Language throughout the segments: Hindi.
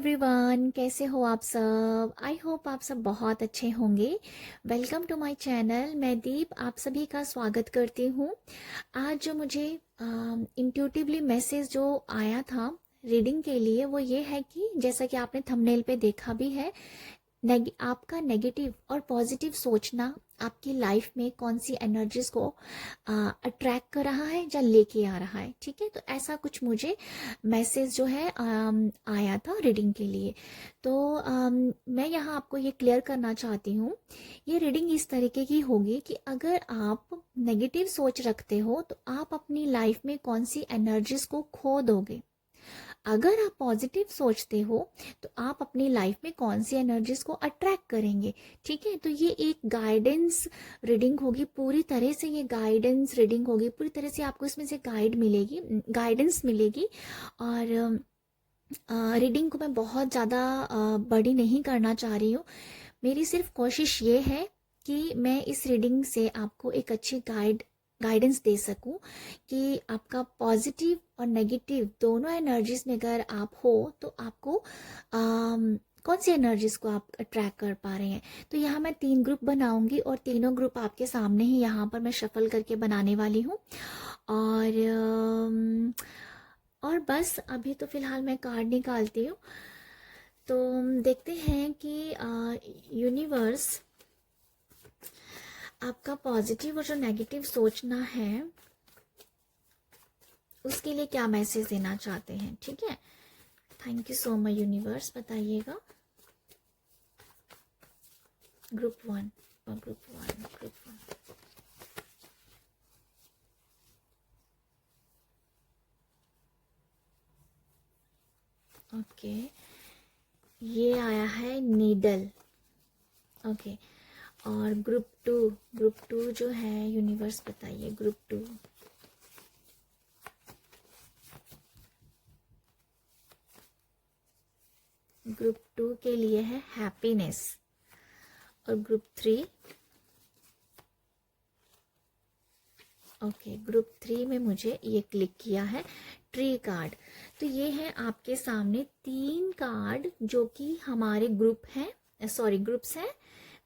एवरीवन, कैसे हो आप सब। आई होप आप सब बहुत अच्छे होंगे। Welcome to my channel. मैं दीप आप सभी का स्वागत करती हूँ। आज जो मुझे इंट्यूटिवली मैसेज जो आया था रीडिंग के लिए वो ये है कि जैसा कि आपने थंबनेल पे देखा भी है, आपका नेगेटिव और पॉजिटिव सोचना आपकी लाइफ में कौन सी एनर्जीज को अट्रैक्ट कर रहा है या लेके आ रहा है। ठीक है, तो ऐसा कुछ मुझे मैसेज जो है आया था रीडिंग के लिए। तो मैं यहाँ आपको ये क्लियर करना चाहती हूँ। ये रीडिंग इस तरीके की होगी कि अगर आप नेगेटिव सोच रखते हो तो आप अपनी लाइफ में कौन सी एनर्जीज को खो दोगे। अगर आप पॉजिटिव सोचते हो तो आप अपनी लाइफ में कौन सी एनर्जीज को अट्रैक्ट करेंगे। ठीक है, तो ये एक गाइडेंस रीडिंग होगी, पूरी तरह से ये गाइडेंस रीडिंग होगी, पूरी तरह से आपको इसमें से गाइडेंस मिलेगी। और रीडिंग को मैं बहुत ज़्यादा बड़ी नहीं करना चाह रही हूँ। मेरी सिर्फ कोशिश ये है कि मैं इस रीडिंग से आपको एक अच्छी गाइडेंस दे सकूं कि आपका पॉजिटिव और नेगेटिव दोनों एनर्जीज में अगर आप हो तो आपको कौन सी एनर्जीज को आप अट्रैक्ट कर पा रहे हैं। तो यहाँ मैं 3 ग्रुप बनाऊंगी और तीनों ग्रुप आपके सामने ही यहाँ पर मैं शफल करके बनाने वाली हूँ। और बस अभी तो फिलहाल मैं कार्ड निकालती हूँ। तो देखते हैं कि यूनिवर्स आपका पॉजिटिव और जो नेगेटिव सोचना है उसके लिए क्या मैसेज देना चाहते हैं। ठीक है, thank you so much universe. बताइएगा ग्रुप 1 और ग्रुप 1। ओके, ये आया है नीडल। ओके, और ग्रुप टू जो है यूनिवर्स बताइए ग्रुप 2। ग्रुप 2 के लिए है हैप्पीनेस। और ग्रुप 3, ओके, ग्रुप 3 में मुझे ये क्लिक किया है ट्री कार्ड। तो ये है आपके सामने 3 कार्ड जो कि हमारे ग्रुप्स हैं,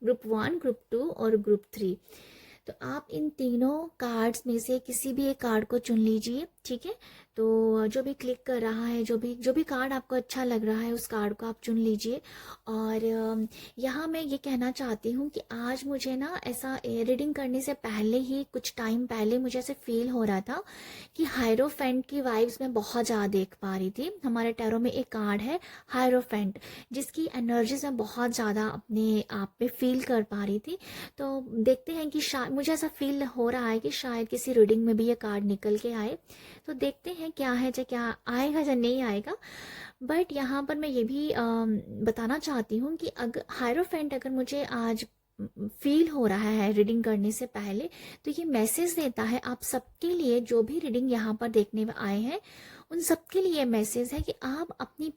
ग्रुप 1, ग्रुप 2 और ग्रुप 3। तो आप इन तीनों कार्ड्स में से किसी भी एक कार्ड को चुन लीजिए। ठीक है, तो जो भी क्लिक कर रहा है, जो भी कार्ड आपको अच्छा लग रहा है उस कार्ड को आप चुन लीजिए। और यहाँ मैं ये कहना चाहती हूँ कि आज मुझे ना ऐसा रीडिंग करने से पहले ही कुछ टाइम पहले मुझे ऐसे फील हो रहा था कि हायरोफेंट की वाइब्स मैं बहुत ज़्यादा देख पा रही थी। हमारे टैरो में एक कार्ड है हायरोफेंट, जिसकी एनर्जीज मैं बहुत ज़्यादा अपने आप में फील कर पा रही थी। तो देखते हैं कि शायद मुझे ऐसा फील हो रहा है कि शायद किसी रीडिंग में भी ये कार्ड निकल के आए। तो देखते हैं क्या है, जो क्या आएगा या नहीं आएगा। बट यहाँ पर मैं ये भी बताना चाहती हूँ कि अगर हायरोफेंट अगर मुझे आज फील हो रहा है रीडिंग करने से पहले, तो ये मैसेज देता है आप सबके लिए, जो भी रीडिंग यहाँ पर देखने में आए हैं उन सबके लिए मैसेज है कि आप अपनी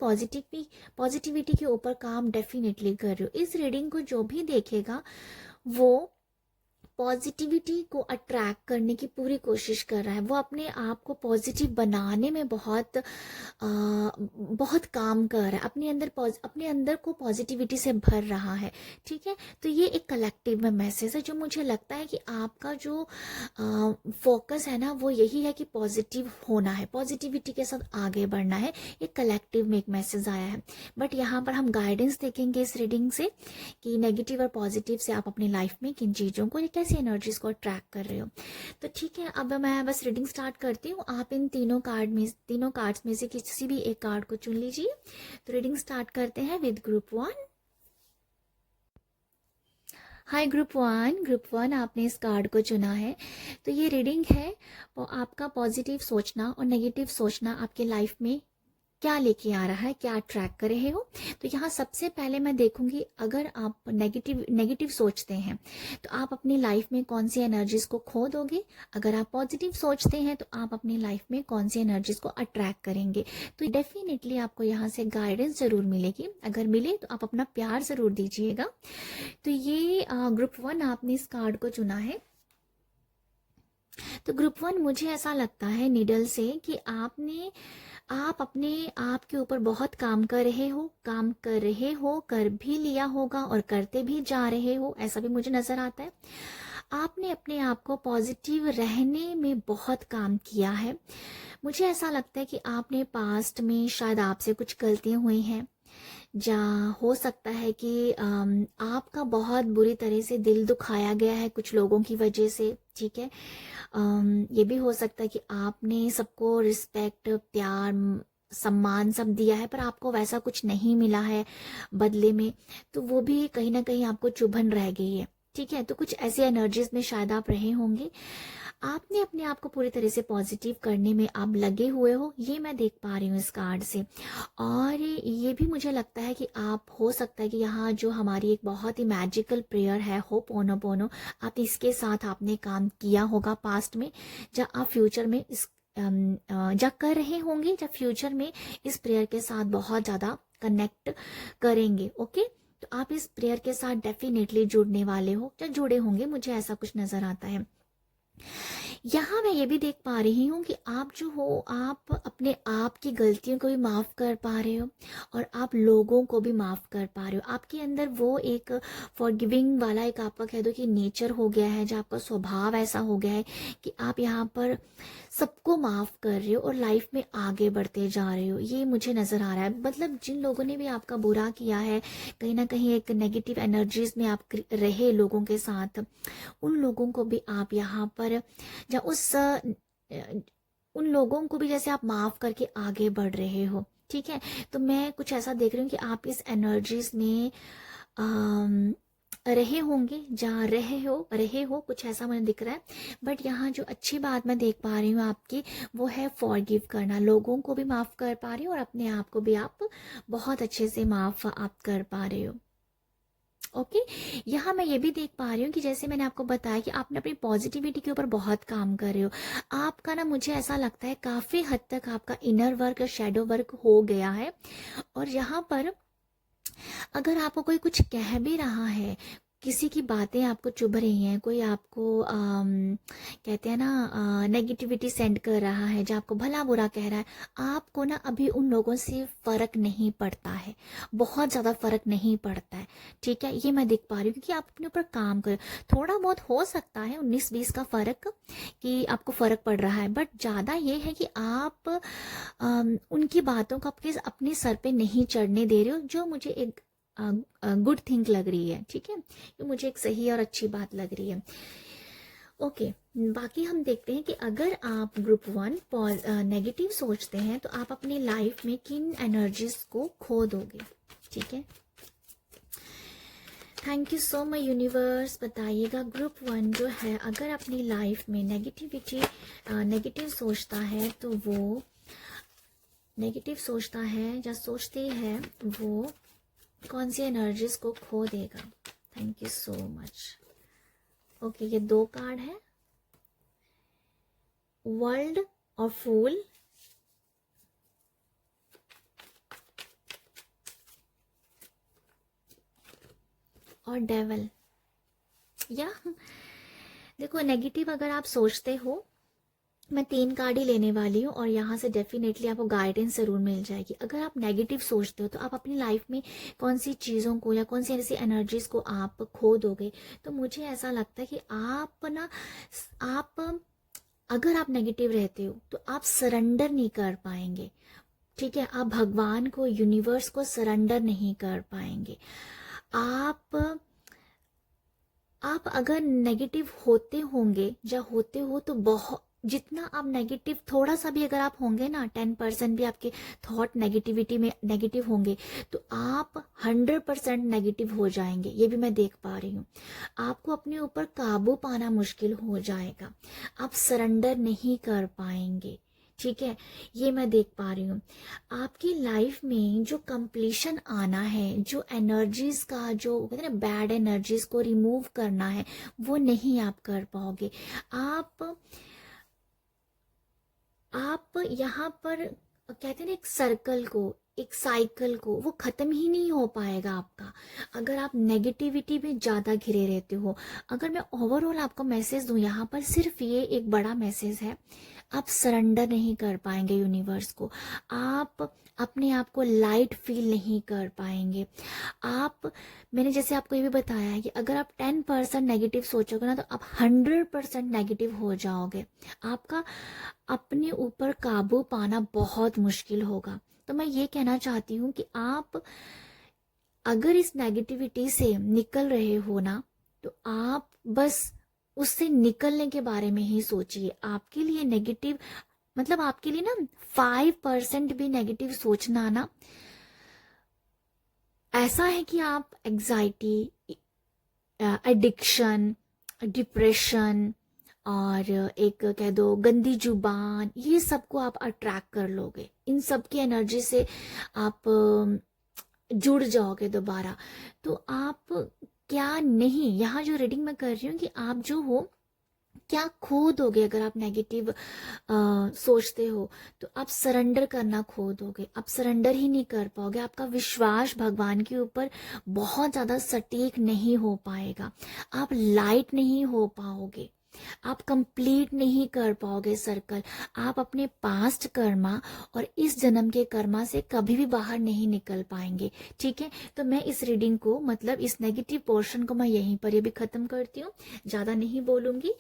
पॉजिटिविटी के ऊपर काम डेफिनेटली कर रहे हो। इस रीडिंग को जो भी देखेगा वो पॉजिटिविटी को अट्रैक्ट करने की पूरी कोशिश कर रहा है। वो अपने आप को पॉजिटिव बनाने में बहुत काम कर रहा है, अपने अंदर को पॉजिटिविटी से भर रहा है। ठीक है, तो ये एक कलेक्टिव में मैसेज है जो मुझे लगता है कि आपका जो फोकस है ना वो यही है कि पॉजिटिव होना है, पॉजिटिविटी के साथ आगे बढ़ना है। एक कलेक्टिव में एक मैसेज आया है। बट यहाँ पर हम गाइडेंस देखेंगे इस रीडिंग से कि नेगेटिव और पॉजिटिव से आप अपनी लाइफ में किन चीज़ों को, कैसी एनर्जीज को अट्रैक्ट कर रहे हो। तो ठीक है, अब मैं बस रीडिंग स्टार्ट करती हूँ। आप इन तीनों कार्ड्स में से किसी भी एक कार्ड को चुन लीजिए। तो रीडिंग स्टार्ट करते हैं विद ग्रुप 1। हाय ग्रुप 1 आपने इस कार्ड को चुना है। तो ये रीडिंग है वो आपका पॉजिटिव सोचना और नेगेटिव सोचना आपके लाइफ में क्या लेके आ रहा है, क्या अट्रैक्ट कर रहे हो। तो यहाँ सबसे पहले मैं देखूंगी अगर आप नेगेटिव सोचते हैं तो आप अपनी लाइफ में कौन सी एनर्जीज को खो दोगे। अगर आप पॉजिटिव सोचते हैं तो आप अपनी लाइफ में कौन सी एनर्जीज को अट्रैक्ट करेंगे। तो डेफिनेटली आपको यहाँ से गाइडेंस जरूर मिलेगी। अगर मिले तो आप अपना प्यार जरूर दीजिएगा। तो ये ग्रुप 1 आपने इस कार्ड को चुना है। तो ग्रुप 1 मुझे ऐसा लगता है नीडल से कि आपने आप अपने आप के ऊपर बहुत काम कर रहे हो, कर भी लिया होगा और करते भी जा रहे हो, ऐसा भी मुझे नज़र आता है। आपने अपने आप को पॉजिटिव रहने में बहुत काम किया है। मुझे ऐसा लगता है कि आपने पास्ट में शायद आपसे कुछ गलतियां हुई हैं, या हो सकता है कि आपका बहुत बुरी तरह से दिल दुखाया गया है कुछ लोगों की वजह से, ठीक है। ये भी हो सकता है कि आपने सबको रिस्पेक्ट, प्यार, सम्मान सब दिया है, पर आपको वैसा कुछ नहीं मिला है बदले में, तो वो भी कहीं ना कहीं आपको चुभन रह गई है, ठीक है। तो कुछ ऐसी एनर्जीज में शायद आप रहे होंगे। आपने अपने आप को पूरी तरह से पॉजिटिव करने में आप लगे हुए हो, ये मैं देख पा रही हूँ इस कार्ड से। और ये भी मुझे लगता है कि आप, हो सकता है कि यहाँ जो हमारी एक बहुत ही मैजिकल प्रेयर है होपोनोपोनो, आप इसके साथ आपने काम किया होगा पास्ट में, जब आप फ्यूचर में इस जब कर रहे होंगे, जब फ्यूचर में इस प्रेयर के साथ बहुत ज़्यादा कनेक्ट करेंगे। ओके, तो आप इस प्रेयर के साथ डेफिनेटली जुड़ने वाले हो या जुड़े होंगे, मुझे ऐसा कुछ नज़र आता है। यहाँ मैं ये भी देख पा रही हूँ कि आप जो हो, आप अपने आप की गलतियों को भी माफ़ कर पा रहे हो और आप लोगों को भी माफ़ कर पा रहे हो। आपके अंदर वो एक फॉरगिविंग वाला एक, आपका कह दो कि नेचर हो गया है, जो आपका स्वभाव ऐसा हो गया है कि आप यहाँ पर सबको माफ़ कर रहे हो और लाइफ में आगे बढ़ते जा रहे हो। ये मुझे नज़र आ रहा है। मतलब जिन लोगों ने भी आपका बुरा किया है, कहीं ना कहीं एक नेगेटिव एनर्जीज में आप रहे लोगों के साथ, उन लोगों को भी आप यहाँ पर, या उन लोगों को भी जैसे आप माफ करके आगे बढ़ रहे हो, ठीक है। तो मैं कुछ ऐसा देख रही हूँ कि आप इस एनर्जीज में अम, रहे होंगे, जहाँ रहे हो कुछ ऐसा मुझे दिख रहा है। बट यहाँ जो अच्छी बात मैं देख पा रही हूँ आपकी, वो है फॉरगिव करना। लोगों को भी माफ कर पा रही हो और अपने आप को भी आप बहुत अच्छे से माफ आप कर पा रहे हो। ओके, यहाँ मैं ये भी देख पा रही हूँ कि जैसे मैंने आपको बताया कि आपने अपनी पॉजिटिविटी के ऊपर बहुत काम कर रहे हो। आपका ना, मुझे ऐसा लगता है काफ़ी हद तक आपका इनर वर्क और शेडो वर्क हो गया है। और यहाँ पर अगर आपको कोई कुछ कह भी रहा है, किसी की बातें आपको चुभ रही हैं, कोई आपको कहते हैं ना नेगेटिविटी सेंड कर रहा है, जो आपको भला बुरा कह रहा है, आपको ना अभी उन लोगों से फ़र्क नहीं पड़ता है, बहुत ज़्यादा फ़र्क नहीं पड़ता है, ठीक है। ये मैं देख पा रही हूँ क्योंकि आप अपने ऊपर काम करो। थोड़ा बहुत हो सकता है 19-20 का फ़र्क कि आपको फ़र्क पड़ रहा है, बट ज़्यादा ये है कि आप उनकी बातों को आपके अपने सर पे नहीं चढ़ने दे रहे हो, जो मुझे एक गुड थिंग लग रही है, ठीक है। ये मुझे एक सही और अच्छी बात लग रही है। ओके, बाकी हम देखते हैं कि अगर आप ग्रुप 1 नेगेटिव सोचते हैं तो आप अपनी लाइफ में किन एनर्जीज को खो दोगे, ठीक है। Thank you so much universe. बताइएगा ग्रुप 1 जो है, अगर अपनी लाइफ में नेगेटिव सोचता है, तो वो नेगेटिव सोचता है या सोचती है, वो कौन सी एनर्जीज को खो देगा। Thank you so much. Okay, ये 2 कार्ड है, वर्ल्ड और फूल, और डेवल। या देखो, नेगेटिव अगर आप सोचते हो, मैं 3 कार्ड ही लेने वाली हूँ और यहाँ से डेफिनेटली आपको गाइडेंस ज़रूर मिल जाएगी। अगर आप नेगेटिव सोचते हो तो आप अपनी लाइफ में कौन सी चीज़ों को या कौन सी ऐसी एनर्जीज को आप खो दोगे। तो मुझे ऐसा लगता है कि आप अगर आप नेगेटिव रहते हो तो आप सरेंडर नहीं कर पाएंगे, ठीक है। आप भगवान को, यूनिवर्स को सरेंडर नहीं कर पाएंगे। आप अगर नेगेटिव होते होंगे या होते हो, तो बहुत, जितना आप नेगेटिव, थोड़ा सा भी अगर आप होंगे ना, 10% भी आपके थॉट नेगेटिविटी में नेगेटिव होंगे, तो आप 100% नेगेटिव हो जाएंगे। ये भी मैं देख पा रही हूँ। आपको अपने ऊपर काबू पाना मुश्किल हो जाएगा, आप सरेंडर नहीं कर पाएंगे, ठीक है। ये मैं देख पा रही हूँ। आपकी लाइफ में जो कंप्लीशन आना है, जो एनर्जीज का, जो कहते हैं ना बैड एनर्जीज को रिमूव करना है, वो नहीं आप कर पाओगे। आप यहाँ पर कहते हैं ना, एक सर्कल को, एक साइकिल को, वो खत्म ही नहीं हो पाएगा आपका, अगर आप नेगेटिविटी में ज़्यादा घिरे रहते हो। अगर मैं ओवरऑल आपको मैसेज दूं यहाँ पर, सिर्फ ये एक बड़ा मैसेज है, आप सरेंडर नहीं कर पाएंगे यूनिवर्स को, आप अपने आप को लाइट फील नहीं कर पाएंगे। आप, मैंने जैसे आपको ये भी बताया है कि अगर आप 10% नेगेटिव सोचोगे ना तो आप 100% नेगेटिव हो जाओगे। आपका अपने ऊपर काबू पाना बहुत मुश्किल होगा। तो मैं ये कहना चाहती हूँ कि आप अगर इस नेगेटिविटी से निकल रहे हो ना, तो आप बस उससे निकलने के बारे में ही सोचिए। आपके लिए नेगेटिव मतलब आपके लिए ना 5% भी नेगेटिव सोचना ना ऐसा है कि आप एग्जाइटी, एडिक्शन, डिप्रेशन और एक कह दो गंदी जुबान, ये सबको आप अट्रैक्ट कर लोगे। इन सब की एनर्जी से आप जुड़ जाओगे दोबारा। तो आप क्या नहीं, यहाँ जो रीडिंग मैं कर रही हूँ कि आप जो हो क्या खो दोगे अगर आप नेगेटिव सोचते हो, तो आप सरेंडर करना खो दोगे। आप सरेंडर ही नहीं कर पाओगे, आपका विश्वास भगवान के ऊपर बहुत ज़्यादा सटीक नहीं हो पाएगा, आप लाइट नहीं हो पाओगे, आप कंप्लीट नहीं कर पाओगे सर्कल। आप अपने पास्ट कर्मा और इस जन्म के कर्मा से कभी भी बाहर नहीं निकल पाएंगे। ठीक है, तो मैं इस रीडिंग को मतलब इस नेगेटिव पोर्शन को मैं यहीं पर ये भी खत्म करती हूँ, ज़्यादा नहीं बोलूँगी।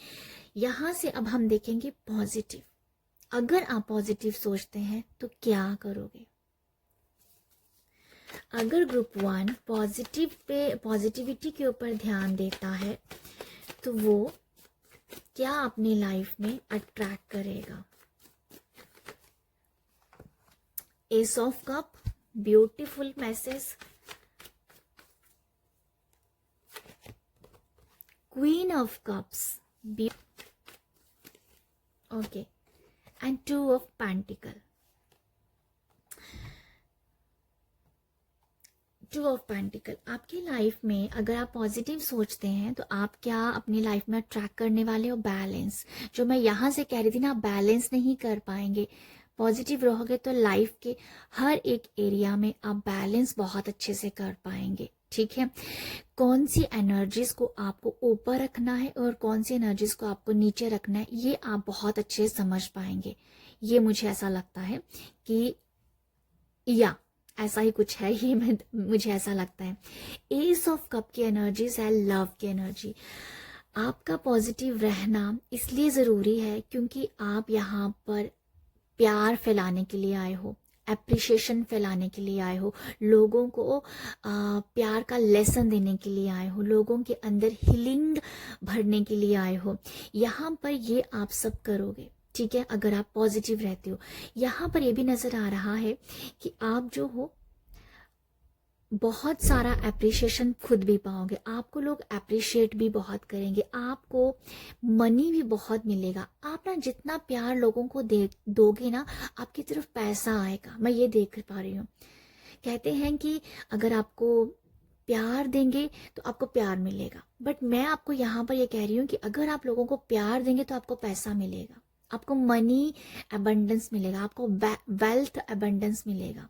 यहाँ से अब हम देखेंगे पॉजिटिव। अगर आप पॉजिटिव सोचते हैं तो क्या करोगे? अगर ग्रुप 1 पॉजिटिविटी के ऊपर ध्यान देता है तो वो क्या अपनी लाइफ में अट्रैक्ट करेगा? S of cup, beautiful message. Queen of cups, okay, and 2 of pentacle. 2 of pentacle आपकी लाइफ में अगर आप पॉजिटिव सोचते हैं तो आप क्या अपनी लाइफ में अट्रैक्ट करने वाले हो? बैलेंस। जो मैं यहाँ से कह रही थी ना, बैलेंस नहीं कर पाएंगे। पॉजिटिव रहोगे तो लाइफ के हर एक एरिया में आप बैलेंस बहुत अच्छे से कर पाएंगे। ठीक है, कौन सी एनर्जीज को आपको ऊपर रखना है और कौन सी एनर्जीज को आपको नीचे रखना है, ये आप बहुत अच्छे से समझ पाएंगे। ये मुझे ऐसा लगता है कि या ऐसा ही कुछ है ये, मुझे ऐसा लगता है। एस ऑफ कप की एनर्जीज है लव की एनर्जी। आपका पॉजिटिव रहना इसलिए ज़रूरी है क्योंकि आप यहाँ पर प्यार फैलाने के लिए आए हो, एप्रिशिएशन फैलाने के लिए आए हो, लोगों को प्यार का लेसन देने के लिए आए हो, लोगों के अंदर हीलिंग भरने के लिए आए हो। यहाँ पर ये आप सब करोगे। ठीक है, अगर आप पॉजिटिव रहते हो। यहाँ पर ये भी नजर आ रहा है कि आप जो हो बहुत सारा एप्रिशिएशन खुद भी पाओगे, आपको लोग अप्रिशिएट भी बहुत करेंगे, आपको मनी भी बहुत मिलेगा। आप ना जितना प्यार लोगों को दोगे ना, आपकी तरफ पैसा आएगा। मैं ये देख पा रही हूँ। कहते हैं कि अगर आपको प्यार देंगे तो आपको प्यार मिलेगा, बट मैं आपको यहाँ पर ये कह रही हूँ कि अगर आप लोगों को प्यार देंगे तो आपको पैसा मिलेगा, आपको मनी अबंडेंस मिलेगा, आपको वेल्थ अबंडेंस मिलेगा।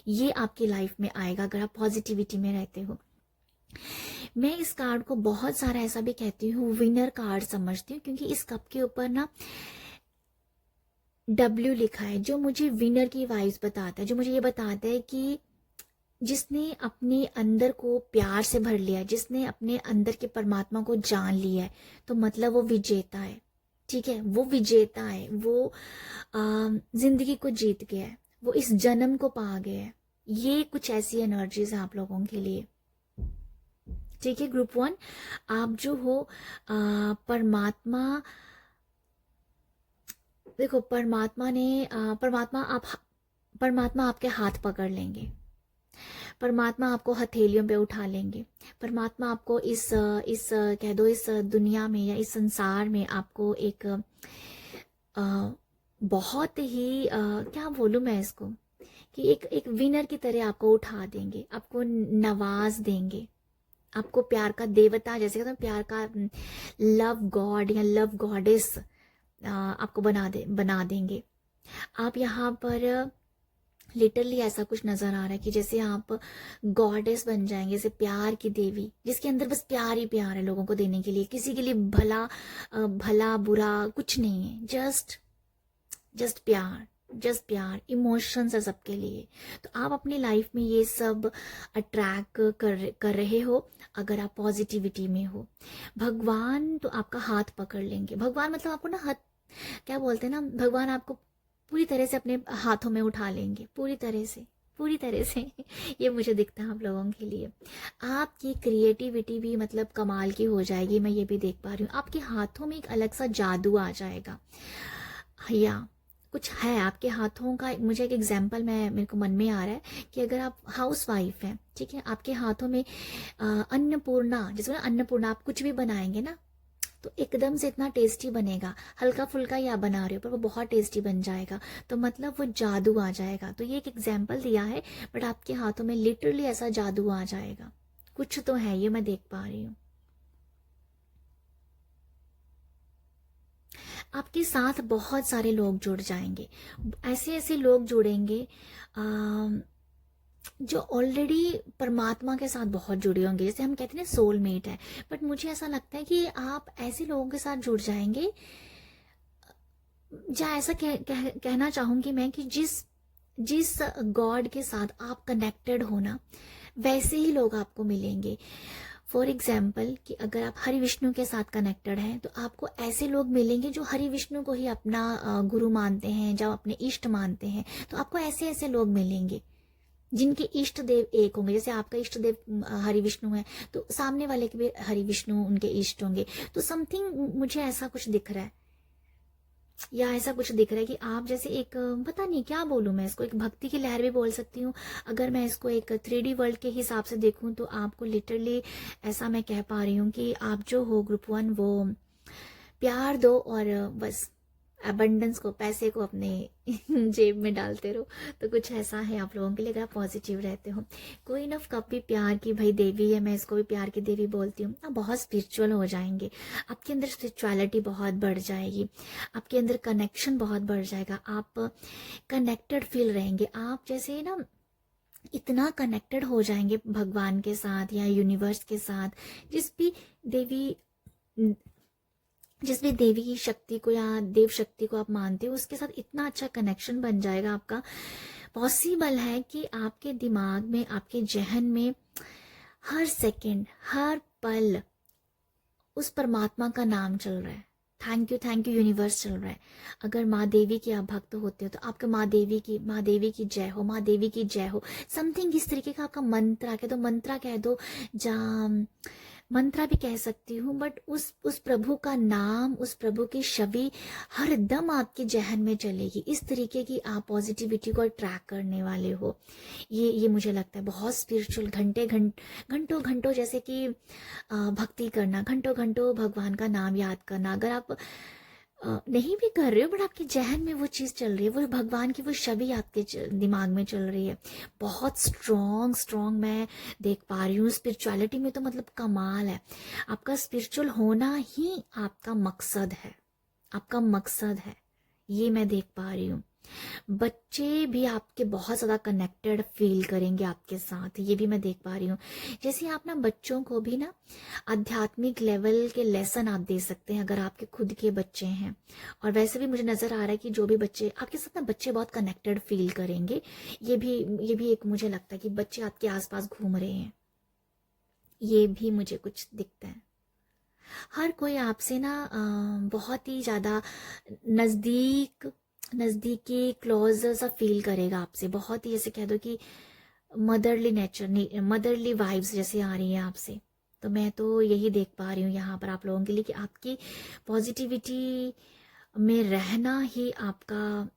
ये आपकी लाइफ में आएगा अगर आप पॉजिटिविटी में रहते हो। मैं इस कार्ड को बहुत सारा ऐसा भी कहती हूँ विनर कार्ड समझती हूँ, क्योंकि इस कप के ऊपर ना W लिखा है, जो मुझे विनर की वाइब्स बताता है, जो मुझे ये बताता है कि जिसने अपने अंदर को प्यार से भर लिया है, जिसने अपने अंदर के परमात्मा को जान लिया है, तो मतलब वो विजेता है। ठीक है, वो विजेता है, वो जिंदगी को जीत गया है, वो इस जन्म को पा गया है। ये कुछ ऐसी एनर्जीज है आप लोगों के लिए। ठीक है, ग्रुप 1 आप जो हो परमात्मा, देखो परमात्मा आपके हाथ पकड़ लेंगे, परमात्मा आपको हथेलियों पे उठा लेंगे, परमात्मा आपको इस कह दो इस दुनिया में या इस संसार में आपको एक बहुत ही क्या बोलूँ मैं इसको, कि एक विनर की तरह आपको उठा देंगे, आपको नवाज देंगे, आपको प्यार का देवता, जैसे कहते हैं प्यार का लव गॉड या लव गॉडेस आपको बना देंगे। आप यहाँ पर लिटरली ऐसा कुछ नजर आ रहा है कि जैसे आप गॉडेस बन जाएंगे, जैसे प्यार की देवी, जिसके अंदर बस प्यार ही प्यार है लोगों को देने के लिए, किसी के लिए भला बुरा कुछ नहीं है, जस्ट जस्ट प्यार, जस्ट प्यार, इमोशंस है सबके लिए। तो आप अपनी लाइफ में ये सब अट्रैक्ट कर रहे हो अगर आप पॉजिटिविटी में हो। भगवान तो आपका हाथ पकड़ लेंगे। भगवान मतलब आपको ना हाथ, क्या बोलते हैं ना, भगवान आपको पूरी तरह से अपने हाथों में उठा लेंगे, पूरी तरह से, पूरी तरह से। ये मुझे दिखता है आप लोगों के लिए। आपकी क्रिएटिविटी भी मतलब कमाल की हो जाएगी, मैं ये भी देख पा रही हूँ। आपके हाथों में एक अलग सा जादू आ जाएगा, या कुछ है आपके हाथों का। मुझे एक एग्जांपल मेरे को मन में आ रहा है कि अगर आप हाउस वाइफ हैं, ठीक है, आपके हाथों में अन्नपूर्णा, जिसमें अन्नपूर्णा, आप कुछ भी बनाएंगे ना तो एकदम से इतना टेस्टी बनेगा। हल्का फुल्का या बना रहे हो पर वो बहुत टेस्टी बन जाएगा, तो मतलब वो जादू आ जाएगा। तो ये एक एग्जांपल दिया है, बट आपके हाथों में लिटरली ऐसा जादू आ जाएगा। कुछ तो है, ये मैं देख पा रही हूँ। आपके साथ बहुत सारे लोग जुड़ जाएंगे, ऐसे ऐसे लोग जुड़ेंगे जो ऑलरेडी परमात्मा के साथ बहुत जुड़े होंगे, जैसे हम कहते हैं ना सोलमेट है। बट मुझे ऐसा लगता है कि आप ऐसे लोगों के साथ जुड़ जाएंगे, या ऐसा कहना चाहूंगी मैं कि जिस जिस गॉड के साथ आप कनेक्टेड हो ना, वैसे ही लोग आपको मिलेंगे। फॉर एग्जाम्पल कि अगर आप हरि विष्णु के साथ कनेक्टेड हैं तो आपको ऐसे लोग मिलेंगे जो हरि विष्णु को ही अपना गुरु मानते हैं, जो अपने इष्ट मानते हैं। तो आपको ऐसे ऐसे लोग मिलेंगे जिनके इष्ट देव एक होंगे। जैसे आपका इष्ट देव हरि विष्णु है तो सामने वाले के भी हरि विष्णु उनके इष्ट होंगे। तो समथिंग मुझे ऐसा कुछ दिख रहा है, या ऐसा कुछ दिख रहा है कि आप जैसे एक, पता नहीं क्या बोलूं मैं इसको, एक भक्ति की लहर भी बोल सकती हूँ। अगर मैं इसको एक 3D वर्ल्ड के हिसाब से देखूं तो आपको लिटरली ऐसा मैं कह पा रही हूँ कि आप जो हो ग्रुप 1, वो प्यार दो और बस अबंडेंस को, पैसे को अपने जेब में डालते रहो। तो कुछ ऐसा है आप लोगों के लिए, अगर आप पॉजिटिव रहते हो। क्वीन ऑफ कप भी प्यार की भाई देवी है, मैं इसको भी प्यार की देवी बोलती हूँ। आप बहुत स्पिरिचुअल हो जाएंगे, आपके अंदर स्पिरिचुअलिटी बहुत बढ़ जाएगी, आपके अंदर कनेक्शन बहुत बढ़ जाएगा, आप कनेक्टेड फील रहेंगे। आप जैसे ना इतना कनेक्टेड हो जाएंगे भगवान के साथ या यूनिवर्स के साथ, जिस भी देवी जिस भी देवी की शक्ति को या देव शक्ति को आप मानते हो, उसके साथ इतना अच्छा कनेक्शन बन जाएगा आपका। पॉसिबल है कि आपके दिमाग में, आपके जहन में हर सेकंड, हर पल उस परमात्मा का नाम चल रहा है। थैंक यू यूनिवर्स चल रहा है। अगर माँ देवी के आप भक्त होते हो तो आपका माँ देवी की जय हो, माँ देवी की जय हो, समथिंग इस तरीके का आपका मंत्रा कह दो, मंत्रा कह दो, जा मंत्रा भी कह सकती हूँ। बट उस प्रभु का नाम, उस प्रभु की छवि हर दम आपके जहन में चलेगी। इस तरीके की आप पॉजिटिविटी को अट्रैक्ट करने वाले हो। ये मुझे लगता है बहुत स्पिरिचुअल। घंटों घंटों जैसे कि भक्ति करना, घंटों घंटों भगवान का नाम याद करना। अगर आप नहीं भी कर रहे हो बट आपके जहन में वो चीज़ चल रही है, वो भगवान की वो छवि आपके दिमाग में चल रही है, बहुत स्ट्रॉन्ग मैं देख पा रही हूँ। स्पिरिचुअलिटी में तो मतलब कमाल है। आपका स्पिरिचुअल होना ही आपका मकसद है, आपका मकसद है, ये मैं देख पा रही हूँ। बच्चे भी आपके बहुत ज़्यादा कनेक्टेड फील करेंगे आपके साथ, ये भी मैं देख पा रही हूँ। जैसे आप ना बच्चों को भी ना आध्यात्मिक लेवल के लेसन आप दे सकते हैं अगर आपके खुद के बच्चे हैं। और वैसे भी मुझे नज़र आ रहा है कि जो भी बच्चे आपके साथ ना, बच्चे बहुत कनेक्टेड फील करेंगे। ये भी एक मुझे लगता है कि बच्चे आपके आसपास घूम रहे हैं, ये भी मुझे कुछ दिखता है। हर कोई आपसे ना बहुत ही ज़्यादा नज़दीकी क्लोज सा फील करेगा आपसे, बहुत ही, ऐसे कह दो कि मदरली नेचर, मदरली वाइब्स जैसे आ रही हैं आपसे। तो मैं तो यही देख पा रही हूँ यहाँ पर आप लोगों के लिए कि आपकी पॉजिटिविटी में रहना ही आपको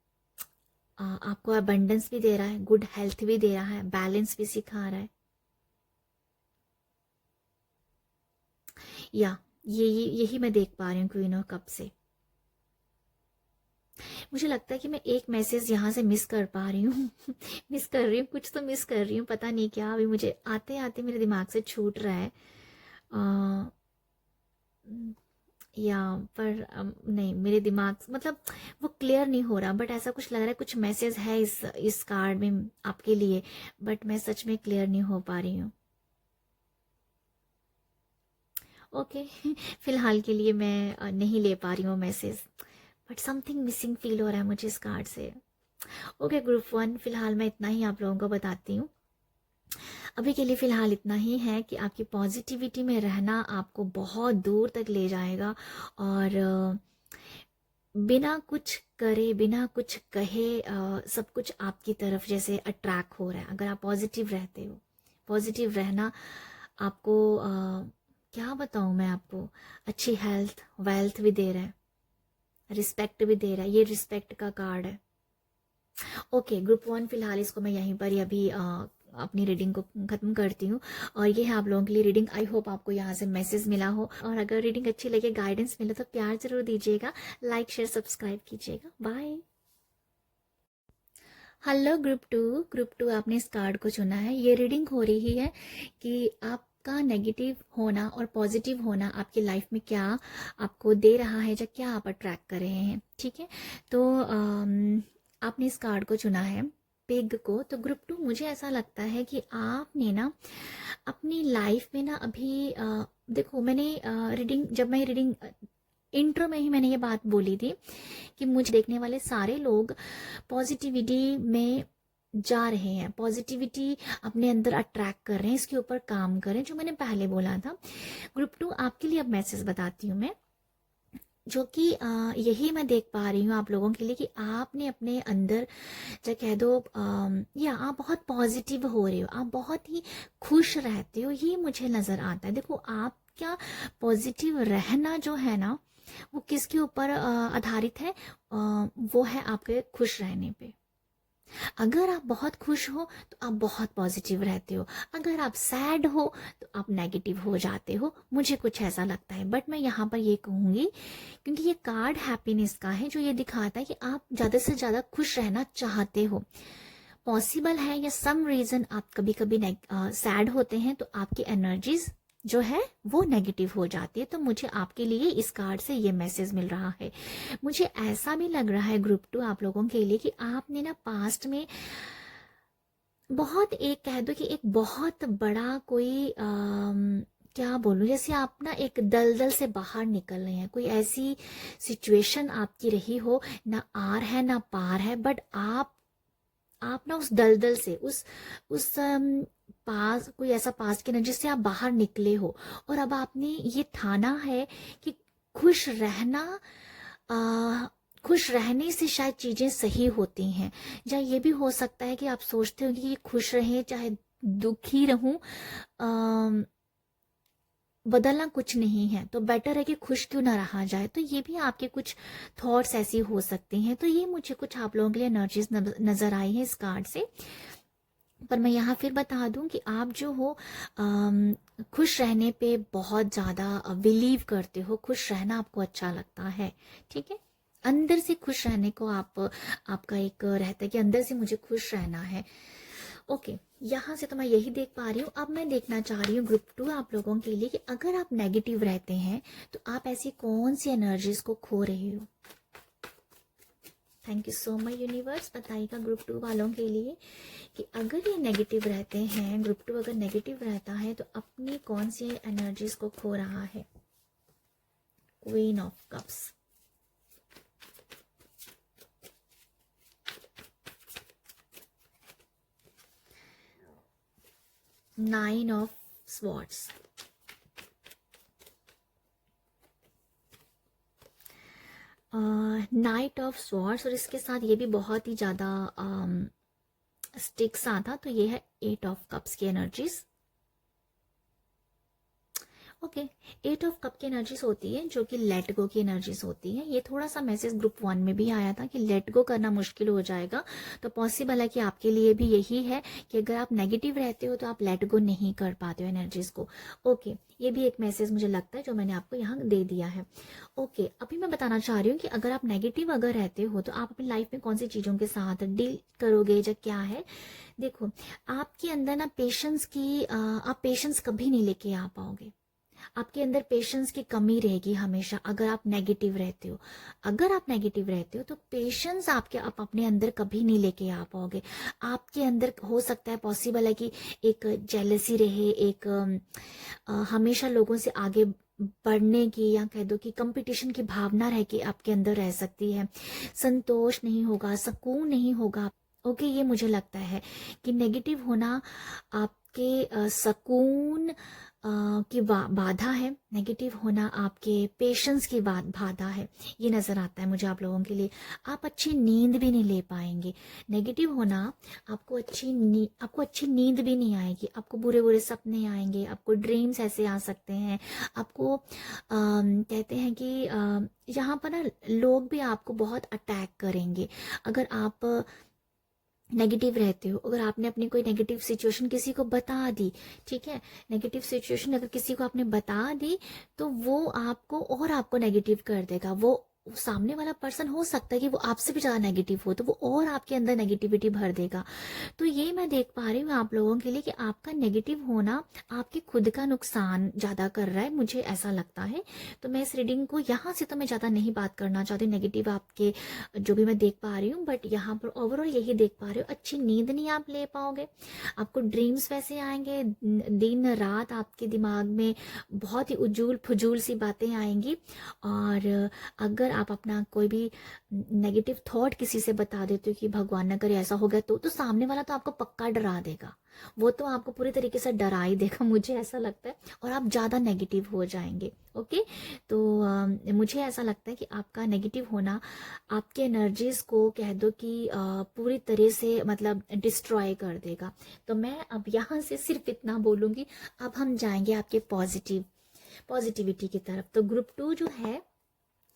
अबंडेंस भी दे रहा है, गुड हेल्थ भी दे रहा है, बैलेंस भी सिखा रहा है। या यही मैं देख पा रही हूँ क्वीन ऑफ कप से। मुझे लगता है कि मैं एक मैसेज यहाँ से मिस कर पा रही हूँ। मिस कर रही हूँ, कुछ तो मिस कर रही हूँ, पता नहीं क्या। अभी मुझे आते आते मेरे दिमाग से छूट रहा है। या पर नहीं, मेरे दिमाग मतलब वो क्लियर नहीं हो रहा, बट ऐसा कुछ लग रहा है कुछ मैसेज है इस कार्ड में आपके लिए, बट मैं सच में क्लियर नहीं हो पा रही हूँ। ओके फिलहाल के लिए मैं नहीं ले पा रही हूँ message, but something missing feel हो रहा है मुझे इस कार्ड से। ओके ग्रुप 1, फिलहाल मैं इतना ही आप लोगों को बताती हूँ। अभी के लिए फ़िलहाल इतना ही है कि आपकी पॉजिटिविटी में रहना आपको बहुत दूर तक ले जाएगा, और बिना कुछ करे, बिना कुछ कहे, सब कुछ आपकी तरफ जैसे अट्रैक्ट हो रहा है। अगर आप पॉजिटिव रहते हो, पॉजिटिव रहना आपको क्या बताऊँ मैं आपको, अच्छी हेल्थ, वेल्थ भी दे रहा है, रिस्पेक्ट भी दे रहा है। ये रिस्पेक्ट का कार्ड है। ओके ग्रुप 1, फिलहाल इसको मैं यहीं पर ही अभी अपनी रीडिंग को ख़त्म करती हूँ। और ये है आप लोगों के लिए रीडिंग। आई होप आपको यहाँ से मैसेज मिला हो, और अगर रीडिंग अच्छी लगे, गाइडेंस मिले तो प्यार ज़रूर दीजिएगा, लाइक शेयर सब्सक्राइब कीजिएगा। बाय। हेलो ग्रुप टू आपने इस कार्ड को चुना है। ये रीडिंग हो रही है कि आपका नेगेटिव होना और पॉजिटिव होना आपकी लाइफ में क्या आपको दे रहा है, या क्या आप अट्रैक्ट कर रहे हैं। ठीक है, तो आपने इस कार्ड को चुना है, पिग को। तो ग्रुप 2, मुझे ऐसा लगता है कि आपने ना अपनी लाइफ में ना अभी देखो, मैंने जब मैं रीडिंग इंट्रो में ही मैंने ये बात बोली थी कि मुझे देखने वाले सारे लोग पॉजिटिविटी में जा रहे हैं, पॉजिटिविटी अपने अंदर अट्रैक्ट कर रहे हैं, इसके ऊपर काम करें, जो मैंने पहले बोला था। ग्रुप 2, आपके लिए अब मैसेज बताती हूँ मैं, जो कि यही मैं देख पा रही हूँ आप लोगों के लिए कि आपने अपने अंदर, या कह दो या आप बहुत पॉजिटिव हो रहे हो, आप बहुत ही खुश रहते हो, ये मुझे नज़र आता है। देखो, आप क्या पॉजिटिव रहना जो है ना, वो किसके ऊपर आधारित है? वो है आपके खुश रहने पे। अगर आप बहुत खुश हो तो आप बहुत पॉजिटिव रहते हो, अगर आप सैड हो तो आप नेगेटिव हो जाते हो, मुझे कुछ ऐसा लगता है। बट मैं यहाँ पर ये कहूँगी, क्योंकि ये कार्ड हैप्पीनेस का है, जो ये दिखाता है कि आप ज़्यादा से ज़्यादा खुश रहना चाहते हो, पॉसिबल है, या सम रीज़न आप कभी कभी सैड होते हैं, तो आपकी एनर्जीज जो है वो नेगेटिव हो जाती है। तो मुझे आपके लिए इस कार्ड से ये मैसेज मिल रहा है। मुझे ऐसा भी लग रहा है ग्रुप 2 आप लोगों के लिए कि आपने ना पास्ट में बहुत, एक कह दो कि एक बहुत बड़ा कोई क्या बोलूं, जैसे आप ना एक दलदल से बाहर निकल रहे हैं, कोई ऐसी सिचुएशन आपकी रही हो, ना आर है ना पार है, बट आप ना उस दलदल से, उस पास, कोई ऐसा पास की ना जिससे आप बाहर निकले हो, और अब आपने ये ठाना है कि खुश रहना, आ, खुश रहने से शायद चीजें सही होती हैं। या ये भी हो सकता है कि आप सोचते हो कि खुश रहें चाहे दुखी रहूं, बदलना कुछ नहीं है, तो बेटर है कि खुश क्यों ना रहा जाए। तो ये भी आपके कुछ थॉट्स ऐसी हो सकते हैं। तो ये मुझे कुछ आप लोगों के लिए एनर्जीज नजर आई है इस कार्ड से। पर मैं यहाँ फिर बता दूं कि आप जो हो खुश रहने पे बहुत ज़्यादा बिलीव करते हो, खुश रहना आपको अच्छा लगता है। ठीक है, अंदर से खुश रहने को आपका एक रहता है कि अंदर से मुझे खुश रहना है। ओके, यहाँ से तो मैं यही देख पा रही हूँ। अब मैं देखना चाह रही हूँ ग्रुप 2 आप लोगों के लिए कि अगर आप नेगेटिव रहते हैं तो आप ऐसी कौन सी एनर्जीज को खो रहे हो। Thank you so much universe, बताइएगा ग्रुप 2 वालों के लिए कि अगर ये नेगेटिव रहते हैं, ग्रुप 2 अगर नेगेटिव रहता है तो अपनी कौन सी एनर्जीज को खो रहा है। Queen of cups, nine of swords, night of swords, और इसके साथ ये भी बहुत ही ज़्यादा स्टिक्स आता, तो ये है 8 ऑफ कप्स की एनर्जीज। ओके, 8 ऑफ कप की एनर्जीज होती है जो कि लेट गो की एनर्जीज होती है। ये थोड़ा सा मैसेज ग्रुप 1 में भी आया था कि लेट गो करना मुश्किल हो जाएगा, तो पॉसिबल है कि आपके लिए भी यही है कि अगर आप नेगेटिव रहते हो तो आप लेट गो नहीं कर पाते हो एनर्जीज को। ओके, ये भी एक मैसेज मुझे लगता है जो मैंने आपको यहाँ दे दिया है। ओके, अभी मैं बताना चाह रही हूँ कि अगर आप नेगेटिव अगर रहते हो तो आप अपनी लाइफ में कौन सी चीज़ों के साथ डील करोगे, या क्या है। देखो, आपके अंदर ना पेशेंस की आप पेशेंस कभी नहीं लेके आ पाओगे, आपके अंदर पेशेंस की कमी रहेगी हमेशा अगर आप नेगेटिव रहते हो। अगर आप नेगेटिव रहते हो तो पेशेंस आप अपने अंदर कभी नहीं लेके आ पाओगे। आपके अंदर हो सकता है, पॉसिबल है कि एक जेलसी रहे, एक हमेशा लोगों से आगे बढ़ने की या कह दो कि कंपटीशन की भावना रह के आपके अंदर रह सकती है। संतोष नहीं होगा, सुकून नहीं होगा। ओके, ये मुझे लगता है कि नेगेटिव होना आपके सुकून की बाधा है। नेगेटिव होना आपके पेशेंस की बाधा है। ये नज़र आता है मुझे आप लोगों के लिए। आप अच्छी नींद भी नहीं ले पाएंगे। नेगेटिव होना आपको अच्छी नींद भी नहीं आएगी। आपको बुरे बुरे सपने आएंगे, आपको ड्रीम्स ऐसे आ सकते हैं। आपको कहते हैं कि यहाँ पर ना लोग भी आपको बहुत अटैक करेंगे अगर आप नेगेटिव रहते हो। अगर आपने अपनी कोई नेगेटिव सिचुएशन किसी को बता दी, ठीक है, नेगेटिव सिचुएशन अगर किसी को आपने बता दी तो वो आपको नेगेटिव कर देगा। वो सामने वाला पर्सन हो सकता है कि वो आपसे भी ज़्यादा नेगेटिव हो, तो वो और आपके अंदर नेगेटिविटी भर देगा। तो ये मैं देख पा रही हूँ आप लोगों के लिए कि आपका नेगेटिव होना आपके खुद का नुकसान ज़्यादा कर रहा है, मुझे ऐसा लगता है। तो मैं इस रीडिंग को यहाँ से तो मैं ज़्यादा नहीं बात करना चाहती नेगेटिव आपके जो भी मैं देख पा रही हूँ, बट यहाँ पर ओवरऑल यही देख पा रही हूँ, अच्छी नींद नहीं आप ले पाओगे। आपको ड्रीम्स वैसे आएंगे, दिन रात आपके दिमाग में बहुत ही उजूल फजूल सी बातें आएंगी। और अगर आप अपना कोई भी नेगेटिव थॉट किसी से बता देते हो कि भगवान न करे ऐसा हो गया, तो सामने वाला तो आपको पक्का डरा देगा। वो तो आपको पूरी तरीके से डरा ही देगा, मुझे ऐसा लगता है, और आप ज़्यादा नेगेटिव हो जाएंगे। ओके, तो मुझे ऐसा लगता है कि आपका नेगेटिव होना आपके एनर्जीज को कह दो कि पूरी तरह से मतलब डिस्ट्रॉय कर देगा। तो मैं अब यहाँ से सिर्फ इतना बोलूँगी। अब हम जाएंगे आपके पॉजिटिविटी की तरफ। तो ग्रुप 2 जो है,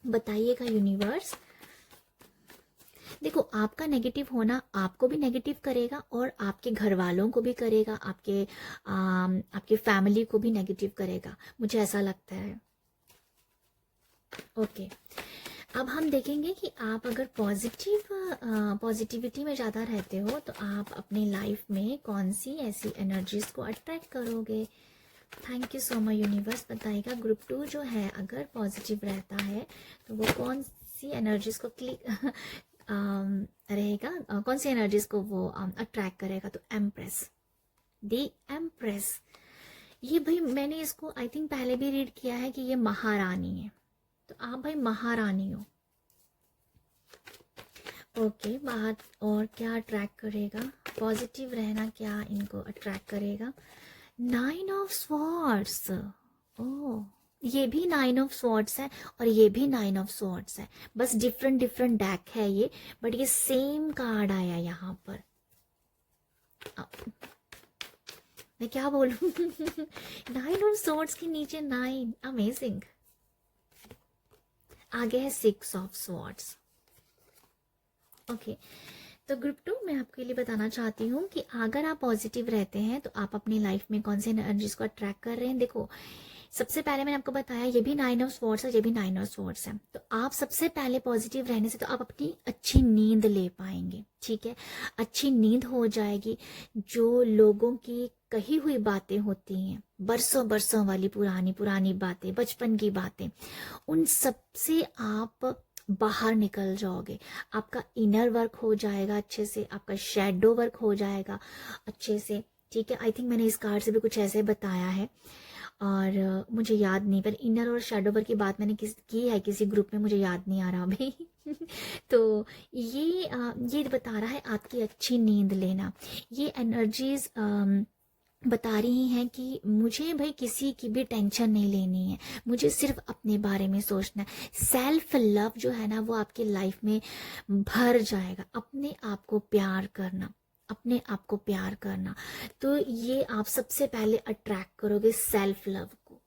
बताइएगा यूनिवर्स। देखो, आपका नेगेटिव होना आपको भी नेगेटिव करेगा और आपके घर वालों को भी करेगा, आपके फैमिली को भी नेगेटिव करेगा, मुझे ऐसा लगता है। ओके, अब हम देखेंगे कि आप अगर पॉजिटिविटी में ज़्यादा रहते हो तो आप अपनी लाइफ में कौन सी ऐसी एनर्जीज को अट्रैक्ट करोगे। Thank you so much universe. बताइएगा ग्रुप 2 जो है अगर पॉजिटिव रहता है तो वो कौन सी एनर्जीज को क्लिक रहेगा, कौन सी एनर्जीज को वो अट्रैक्ट करेगा। तो एम्प्रेस, दी एम्प्रेस, ये भाई मैंने इसको आई थिंक पहले भी रीड किया है कि ये महारानी है। तो आप भाई महारानी हो। ओके, बात और क्या अट्रैक्ट करेगा, पॉजिटिव रहना क्या इनको अट्रैक्ट करेगा। 9 ऑफ स्वॉर्ड्स, ओह, ये भी 9 ऑफ स्वॉर्ड्स है और ये भी 9 ऑफ स्वॉर्ड्स है, बस डिफरेंट डिफरेंट डेक है ये, बट ये सेम कार्ड आया यहाँ पर। मैं क्या बोलूं 9 ऑफ स्वॉर्ड्स के नीचे 9, अमेजिंग। आगे है 6 ऑफ स्वॉर्ड्स। ओके, तो ग्रुप 2 मैं आपके लिए बताना चाहती हूँ कि अगर आप पॉजिटिव रहते हैं तो आप अपनी लाइफ में कौन से एनर्जीज को अट्रैक्ट कर रहे हैं। देखो, सबसे पहले मैंने आपको बताया ये भी 9 ऑफ स्वॉर्ड्स है, ये भी 9 ऑफ स्वॉर्ड्स है। तो आप सबसे पहले पॉजिटिव रहने से तो आप अपनी अच्छी नींद ले पाएंगे, ठीक है, अच्छी नींद हो जाएगी। जो लोगों की कही हुई बातें होती हैं, बरसों बरसों वाली पुरानी पुरानी बातें, बचपन की बातें, उन सब से आप बाहर निकल जाओगे। आपका इनर वर्क हो जाएगा अच्छे से, आपका शेडो वर्क हो जाएगा अच्छे से, ठीक है। आई थिंक मैंने इस कार्ड से भी कुछ ऐसे बताया है और मुझे याद नहीं, पर इनर और शेडो वर्क की बात मैंने की है किसी ग्रुप में, मुझे याद नहीं आ रहा अभी तो ये बता रहा है आपकी अच्छी नींद लेना। ये एनर्जीज बता रही हैं कि मुझे भाई किसी की भी टेंशन नहीं लेनी है, मुझे सिर्फ अपने बारे में सोचना है। सेल्फ लव जो है ना वो आपकी लाइफ में भर जाएगा। अपने आप को प्यार करना, अपने आप को प्यार करना, तो ये आप सबसे पहले अट्रैक्ट करोगे सेल्फ लव को,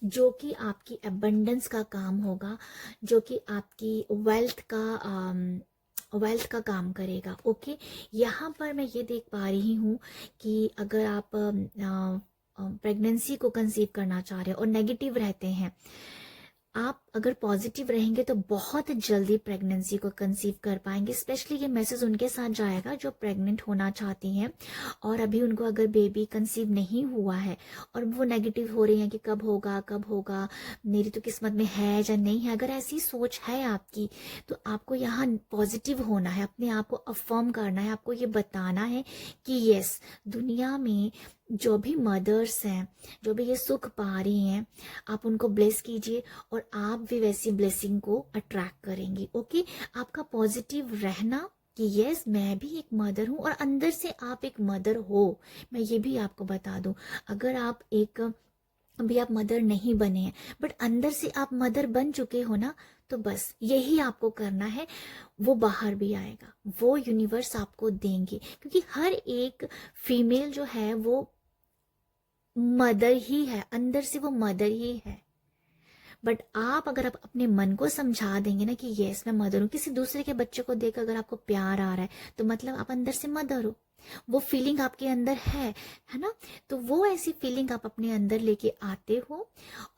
जो कि आपकी अबंडेंस का काम होगा, जो कि आपकी वेल्थ का काम करेगा। ओके, यहाँ पर मैं ये देख पा रही हूँ कि अगर आप प्रेगनेंसी को कंसीव करना चाह रहे हो और नेगेटिव रहते हैं, आप अगर पॉजिटिव रहेंगे तो बहुत जल्दी प्रेगनेंसी को कंसीव कर पाएंगे। स्पेशली ये मैसेज उनके साथ जाएगा जो प्रेग्नेंट होना चाहती हैं और अभी उनको अगर बेबी कंसीव नहीं हुआ है और वो नेगेटिव हो रही हैं कि कब होगा कब होगा, मेरी तो किस्मत में है या नहीं है। अगर ऐसी सोच है आपकी तो आपको यहाँ पॉजिटिव होना है, अपने आप को अफर्म करना है, आपको ये बताना है कि यस, दुनिया में जो भी मदर्स हैं, जो भी ये सुख पा रही हैं, आप उनको ब्लेस कीजिए और आप भी वैसी ब्लेसिंग को अट्रैक्ट करेंगी। ओके, आपका पॉजिटिव रहना कि यस मैं भी एक मदर हूँ, और अंदर से आप एक मदर हो। मैं ये भी आपको बता दूं, अगर आप एक अभी आप मदर नहीं बने हैं बट अंदर से आप मदर बन चुके हो ना, तो बस यही आपको करना है, वो बाहर भी आएगा, वो यूनिवर्स आपको देंगे, क्योंकि हर एक फीमेल जो है वो मदर ही है, अंदर से वो मदर ही है। बट आप अगर आप अपने मन को समझा देंगे ना कि यस मैं मदर हूँ, किसी दूसरे के बच्चे को देख अगर आपको प्यार आ रहा है तो मतलब आप अंदर से मदर हो, वो फीलिंग आपके अंदर है ना। तो वो ऐसी फीलिंग आप अपने अंदर लेके आते हो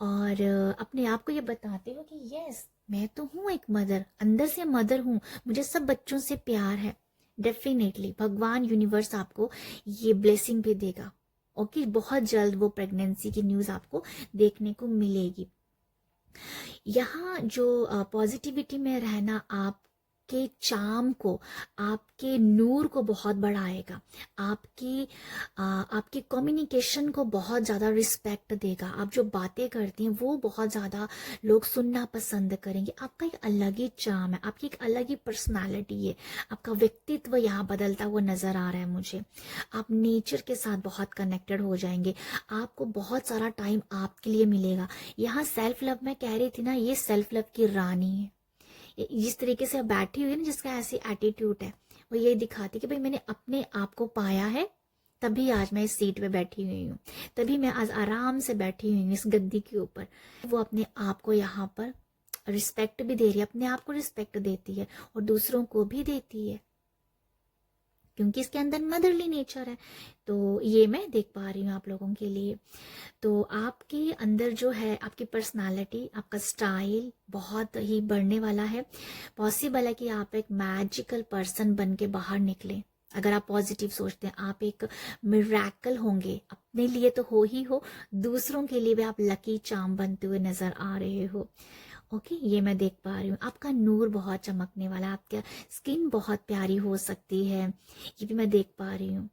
और अपने आप को ये बताते हो कि यस मैं तो हूँ एक मदर, अंदर से मदर हूँ, मुझे सब बच्चों से प्यार है। डेफिनेटली भगवान यूनिवर्स आपको ये ब्लेसिंग भी देगा। ओके, बहुत जल्द वो प्रेगनेंसी की न्यूज़ आपको देखने को मिलेगी। यहाँ जो पॉजिटिविटी में रहना आपके चार्म को, आपके नूर को बहुत बढ़ाएगा, आपकी कम्युनिकेशन को बहुत ज़्यादा रिस्पेक्ट देगा। आप जो बातें करती हैं वो बहुत ज़्यादा लोग सुनना पसंद करेंगे। आपका एक अलग ही चार्म है, आपकी एक अलग ही पर्सनालिटी है, आपका व्यक्तित्व यहाँ बदलता हुआ नज़र आ रहा है मुझे। आप नेचर के साथ बहुत कनेक्टेड हो जाएंगे, आपको बहुत सारा टाइम आपके लिए मिलेगा। यहाँ सेल्फ लव मैं कह रही थी ना, ये सेल्फ लव की रानी है। जिस तरीके से बैठी हुई है ना, जिसका ऐसी एटीट्यूड है, वो ये दिखाती कि भाई मैंने अपने आप को पाया है, तभी आज मैं इस सीट पे बैठी हुई हूँ, तभी मैं आज आराम से बैठी हुई हूँ इस गद्दी के ऊपर। वो अपने आप को यहाँ पर रिस्पेक्ट भी दे रही है, अपने आप को रिस्पेक्ट देती है और दूसरों को भी देती है, क्योंकि इसके अंदर मदरली नेचर है। तो ये मैं देख पा रही हूँ आप लोगों के लिए। तो आपके अंदर जो है आपकी पर्सनालिटी, आपका स्टाइल बहुत ही बढ़ने वाला है। पॉसिबल है कि आप एक मैजिकल पर्सन बन के बाहर निकले। अगर आप पॉजिटिव सोचते हैं आप एक मिरेकल होंगे, अपने लिए तो हो ही हो, दूसरों के लिए भी आप लकी चार्म बनते हुए नजर आ रहे हो। ओके, ये मैं देख पा रही हूँ। आपका नूर बहुत चमकने वाला है, आपका स्किन बहुत प्यारी हो सकती है, ये भी मैं देख पा रही हूँ।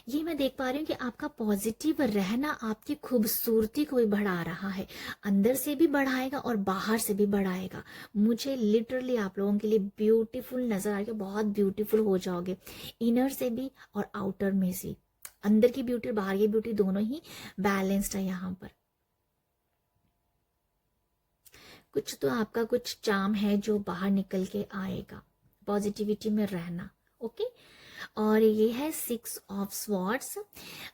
ये मैं देख पा रही हूँ कि आपका पॉजिटिव रहना आपकी खूबसूरती को भी बढ़ा रहा है, अंदर से भी बढ़ाएगा और बाहर से भी बढ़ाएगा। मुझे लिटरली आप लोगों के लिए ब्यूटीफुल नजर आएगा, बहुत ब्यूटीफुल हो जाओगे, इनर से भी और आउटर में से। अंदर की ब्यूटी और बाहर की ब्यूटी दोनों ही बैलेंस्ड है यहाँ पर। कुछ तो आपका कुछ चार्म है जो बाहर निकल के आएगा, पॉजिटिविटी में रहना। ओके, और ये है 6 ऑफ स्वॉर्ड्स।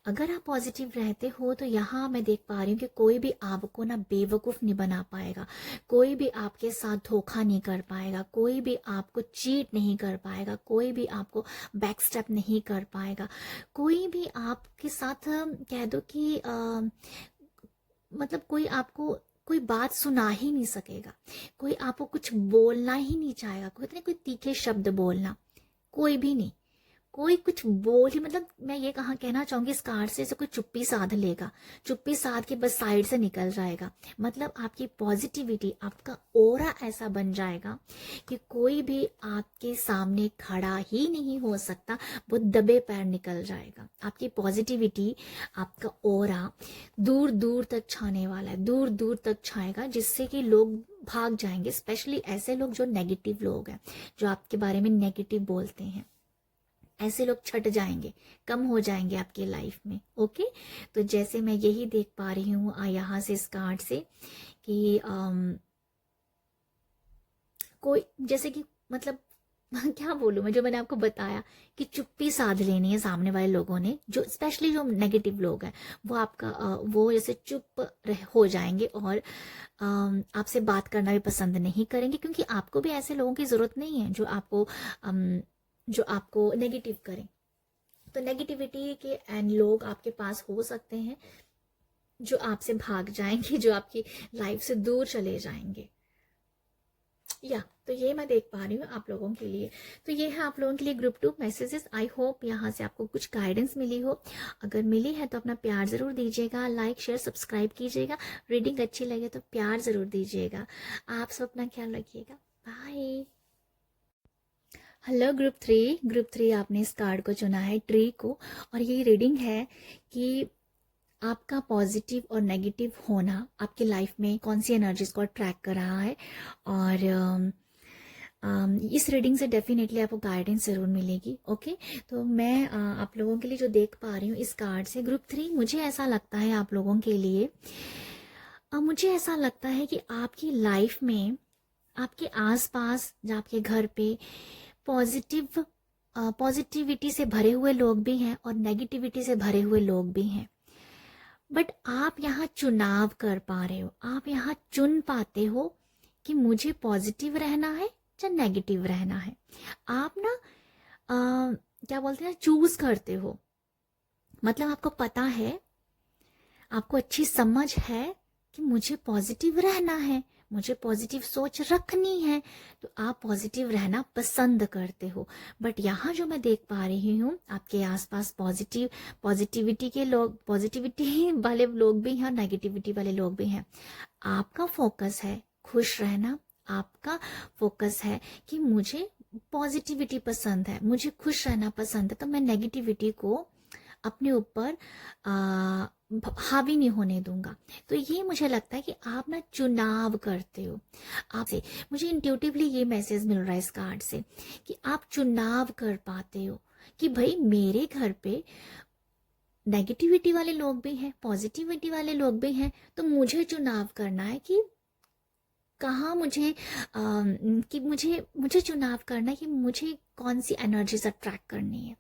अगर आप पॉजिटिव रहते हो तो यहाँ मैं देख पा रही हूँ कि कोई भी आपको ना बेवकूफ़ नहीं बना पाएगा, कोई भी आपके साथ धोखा नहीं कर पाएगा, कोई भी आपको चीट नहीं कर पाएगा, कोई भी आपको बैक स्टेप नहीं कर पाएगा, कोई भी आपके साथ कह दो कि मतलब कोई आपको कोई बात सुना ही नहीं सकेगा, कोई आपको कुछ बोलना ही नहीं चाहेगा, कोई तीखे शब्द बोलना, कोई भी नहीं, कोई कुछ बोल ही, मतलब मैं ये कहाँ कहना चाहूंगी इस कार्ड से, कोई चुप्पी साध लेगा, चुप्पी साध के बस साइड से निकल जाएगा। मतलब आपकी पॉजिटिविटी, आपका ओरा ऐसा बन जाएगा कि कोई भी आपके सामने खड़ा ही नहीं हो सकता, वो दबे पैर निकल जाएगा। आपकी पॉजिटिविटी, आपका ओरा दूर दूर तक छाने वाला है, दूर दूर तक छाएगा, जिससे कि लोग भाग जाएंगे, स्पेशली ऐसे लोग जो नेगेटिव लोग हैं, जो आपके बारे में नेगेटिव बोलते हैं, ऐसे लोग छट जाएंगे, कम हो जाएंगे आपकी लाइफ में। ओके, तो जैसे मैं यही देख पा रही हूँ यहाँ से इस कार्ड से कि कोई जैसे कि मतलब क्या बोलूं मैं, जो मैंने आपको बताया कि चुप्पी साध लेनी है सामने वाले लोगों ने, जो स्पेशली जो नेगेटिव लोग हैं, वो आपका वो जैसे चुप हो जाएंगे और आपसे बात करना भी पसंद नहीं करेंगे, क्योंकि आपको भी ऐसे लोगों की जरूरत नहीं है जो आपको नेगेटिव करें। तो नेगेटिविटी के एंड लोग आपके पास हो सकते हैं जो आपसे भाग जाएंगे, जो आपकी लाइफ से दूर चले जाएंगे। या तो ये मैं देख पा रही हूँ आप लोगों के लिए। तो ये है आप लोगों के लिए ग्रुप 2 मैसेजेस। आई होप यहाँ से आपको कुछ गाइडेंस मिली हो। अगर मिली है तो अपना प्यार ज़रूर दीजिएगा, लाइक शेयर सब्सक्राइब कीजिएगा। रीडिंग अच्छी लगे तो प्यार ज़रूर दीजिएगा। आप सब अपना ख्याल रखिएगा। बाय। हेलो ग्रुप थ्री आपने इस कार्ड को चुना है, ट्री को। और ये रीडिंग है कि आपका पॉजिटिव और नेगेटिव होना आपकी लाइफ में कौन सी एनर्जीज को अट्रैक्ट कर रहा है। और इस रीडिंग से डेफिनेटली आपको गाइडेंस ज़रूर मिलेगी। ओके, तो मैं आप लोगों के लिए जो देख पा रही हूँ इस कार्ड से, ग्रुप थ्री, मुझे ऐसा लगता है आप लोगों के लिए, मुझे ऐसा लगता है कि आपकी लाइफ में आपके आसपास या आपके घर पे पॉजिटिविटी से भरे हुए लोग भी हैं और नेगेटिविटी से भरे हुए लोग भी हैं। बट आप यहाँ चुनाव कर पा रहे हो, आप यहाँ चुन पाते हो कि मुझे पॉजिटिव रहना है या नेगेटिव रहना है। आप ना क्या बोलते हैं, चूज करते हो। मतलब आपको पता है, आपको अच्छी समझ है कि मुझे पॉजिटिव रहना है, मुझे पॉजिटिव सोच रखनी है, तो आप पॉजिटिव रहना पसंद करते हो। बट यहाँ जो मैं देख पा रही हूँ, आपके आसपास पॉजिटिविटी वाले लोग भी हैं और नेगेटिविटी वाले लोग भी हैं। आपका फोकस है खुश रहना, आपका फोकस है कि मुझे पॉजिटिविटी पसंद है, मुझे खुश रहना पसंद है, तो मैं नेगेटिविटी को अपने ऊपर हावी नहीं होने दूंगा। तो ये मुझे लगता है कि आप ना चुनाव करते हो। आपसे मुझे इंट्यूटिवली ये मैसेज मिल रहा है इस कार्ड से कि आप चुनाव कर पाते हो कि भाई मेरे घर पे नेगेटिविटी वाले लोग भी हैं, पॉजिटिविटी वाले लोग भी हैं, तो मुझे चुनाव करना है कि कहाँ मुझे कि मुझे चुनाव करना है कि मुझे कौन सी एनर्जीज अट्रैक्ट करनी है।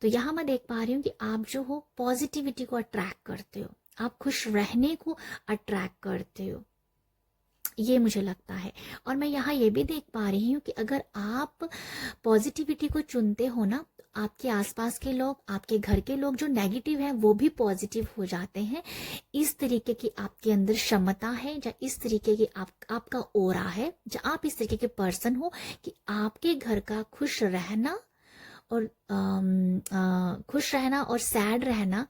तो यहाँ मैं देख पा रही हूँ कि आप जो हो पॉजिटिविटी को अट्रैक्ट करते हो, आप खुश रहने को अट्रैक्ट करते हो, ये मुझे लगता है। और मैं यहाँ ये भी देख पा रही हूँ कि अगर आप पॉजिटिविटी को चुनते हो ना, तो आपके आसपास के लोग, आपके घर के लोग जो नेगेटिव हैं वो भी पॉजिटिव हो जाते हैं। इस तरीके की आपके अंदर क्षमता है, या इस तरीके की आपका ओरा है, या आप इस तरीके के पर्सन हो कि आपके घर का खुश रहना और खुश रहना और सैड रहना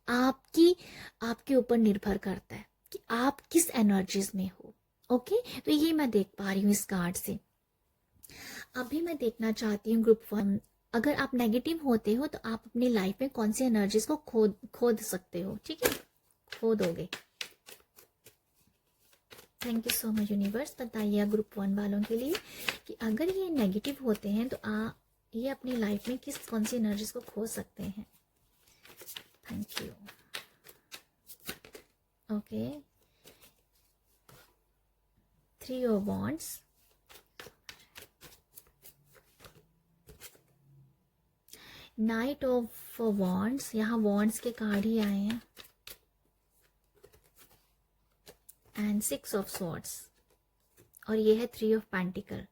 आपके ऊपर निर्भर करता है कि आप किस एनर्जीज में हो। ओके, तो ये मैं देख पा रही हूँ इस कार्ड से। अभी मैं देखना चाहती हूँ ग्रुप वन, अगर आप नेगेटिव होते हो तो आप अपनी लाइफ में कौन सी एनर्जीज को खोद सकते हो। ठीक है, खो दोगे। Thank you so much universe. बताइए ग्रुप वन वालों के लिए कि अगर ये नेगेटिव होते हैं तो ये अपनी लाइफ में कौन सी एनर्जीज को खो सकते हैं। Thank you. Okay, 3 of wands, night of wands, यहाँ वॉन्ड्स के कार्ड ही आए हैं, एंड 6 ऑफ स्वॉर्ड्स, और ये है 3 ऑफ पेंटिकल।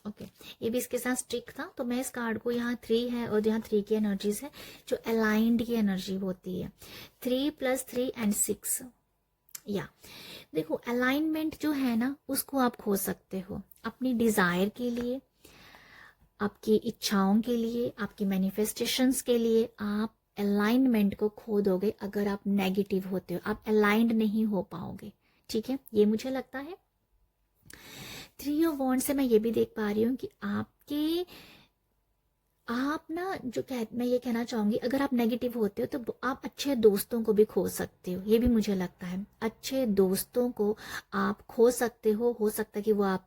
ओके, ये भी इसके साथ स्ट्रिक था, तो मैं इस कार्ड को, यहाँ 3 है और यहाँ 3 की एनर्जीज है जो अलाइंड की एनर्जी होती है। 3 + 3 एंड 6। या देखो, अलाइनमेंट जो है ना उसको आप खो सकते हो अपनी डिजायर के लिए, आपकी इच्छाओं के लिए, आपकी मैनिफेस्टेशंस के लिए। आप अलाइनमेंट को खो दोगे अगर आप नेगेटिव होते हो, आप अलाइंड नहीं हो पाओगे। ठीक है, ये मुझे लगता है। 3 ऑफ वॉन्ड से मैं ये भी देख पा रही हूँ कि आप ना मैं ये कहना चाहूंगी, अगर आप नेगेटिव होते हो तो आप अच्छे दोस्तों को भी खो सकते हो। ये भी मुझे लगता है, अच्छे दोस्तों को आप खो सकते हो सकता है कि वो आप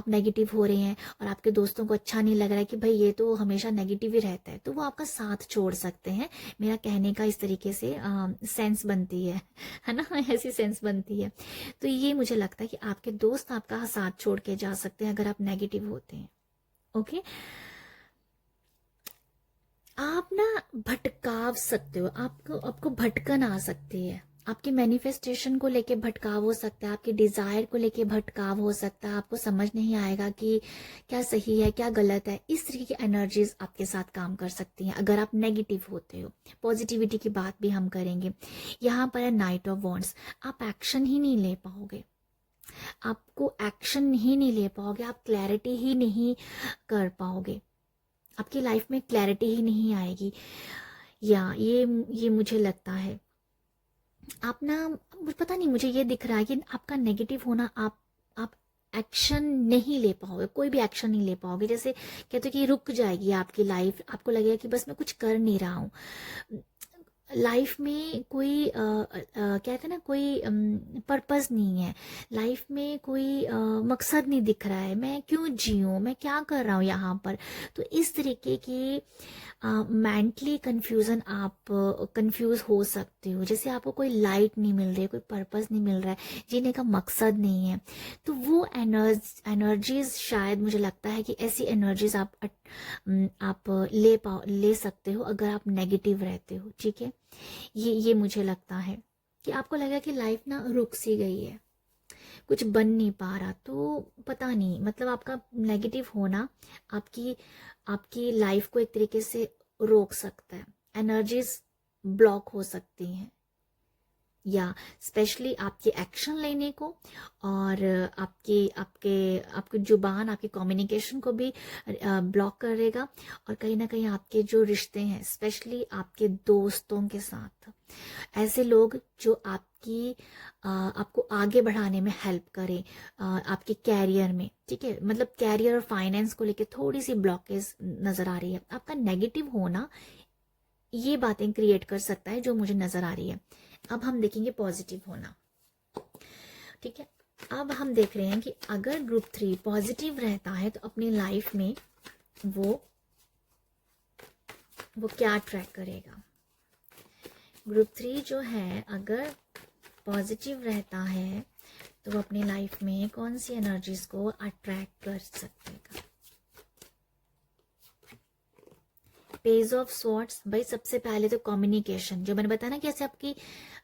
नेगेटिव हो रहे हैं और आपके दोस्तों को अच्छा नहीं लग रहा है कि भाई ये तो हमेशा नेगेटिव ही रहता है, तो वो आपका साथ छोड़ सकते हैं। मेरा कहने का इस तरीके से सेंस बनती है ना, ऐसी सेंस बनती है। तो ये मुझे लगता है कि आपके दोस्त आपका साथ छोड़ के जा सकते हैं अगर आप नेगेटिव होते हैं। ओके, आप ना भटकाव सकते हो, आपको भटकन आ सकती है, आपके मैनिफेस्टेशन को लेके भटकाव हो सकता है, आपके डिजायर को लेके भटकाव हो सकता है। आपको समझ नहीं आएगा कि क्या सही है क्या गलत है। इस तरीके की एनर्जीज आपके साथ काम कर सकती हैं अगर आप नेगेटिव होते हो। पॉजिटिविटी की बात भी हम करेंगे। यहाँ पर है नाइट ऑफ वॉन्ड्स, आप एक्शन ही नहीं ले पाओगे, आपको एक्शन ही नहीं ले पाओगे, आप क्लैरिटी ही नहीं कर पाओगे, आपकी लाइफ में क्लैरिटी ही नहीं आएगी। या ये मुझे लगता है आप ना, पता नहीं, मुझे ये दिख रहा है कि आपका नेगेटिव होना आप एक्शन नहीं ले पाओगे, कोई भी एक्शन नहीं ले पाओगे। जैसे कहते हो कि रुक जाएगी आपकी लाइफ, आपको लगेगा कि बस मैं कुछ कर नहीं रहा हूँ। लाइफ में कोई कहते हैं ना, कोई पर्पस नहीं है लाइफ में, कोई मकसद नहीं दिख रहा है, मैं क्यों जीऊँ, मैं क्या कर रहा हूँ यहाँ पर। तो इस तरीके की मेंटली कंफ्यूजन, आप कंफ्यूज हो सकते हो। जैसे आपको कोई लाइट नहीं मिल रही है, कोई पर्पस नहीं मिल रहा है, जीने का मकसद नहीं है। तो वो एनर्जीज, शायद मुझे लगता है कि ऐसी एनर्जीज आप ले सकते हो अगर आप नेगेटिव रहते हो। ठीक है, ये मुझे लगता है कि आपको लगा कि लाइफ ना रुक सी गई है, कुछ बन नहीं पा रहा। तो पता नहीं, मतलब आपका नेगेटिव होना आपकी आपकी लाइफ को एक तरीके से रोक सकता है, एनर्जीज ब्लॉक हो सकती हैं, या स्पेशली आपके एक्शन लेने को, और आपके आपके आपकी जुबान, आपकी कम्युनिकेशन को भी ब्लॉक करेगा। और कहीं ना कहीं आपके जो रिश्ते हैं, स्पेशली आपके दोस्तों के साथ, ऐसे लोग जो आपको आगे बढ़ाने में हेल्प करें, आपके कैरियर में। ठीक है, मतलब कैरियर और फाइनेंस को लेके थोड़ी सी ब्लॉकेज नजर आ रही है। आपका नेगेटिव होना ये बातें क्रिएट कर सकता है जो मुझे नजर आ रही है। अब हम देखेंगे पॉजिटिव होना। ठीक है, अब हम देख रहे हैं कि अगर ग्रुप 3 पॉजिटिव रहता है तो अपनी लाइफ में वो क्या ट्रैक करेगा। ग्रुप 3 जो है अगर पॉजिटिव रहता है तो वो अपनी लाइफ में कौन सी एनर्जीज को अट्रैक्ट कर सकेगा। पेज ऑफ स्वॉर्ड्स, भाई सबसे पहले तो कम्युनिकेशन, जो मैंने बताया ना कि ऐसे आपकी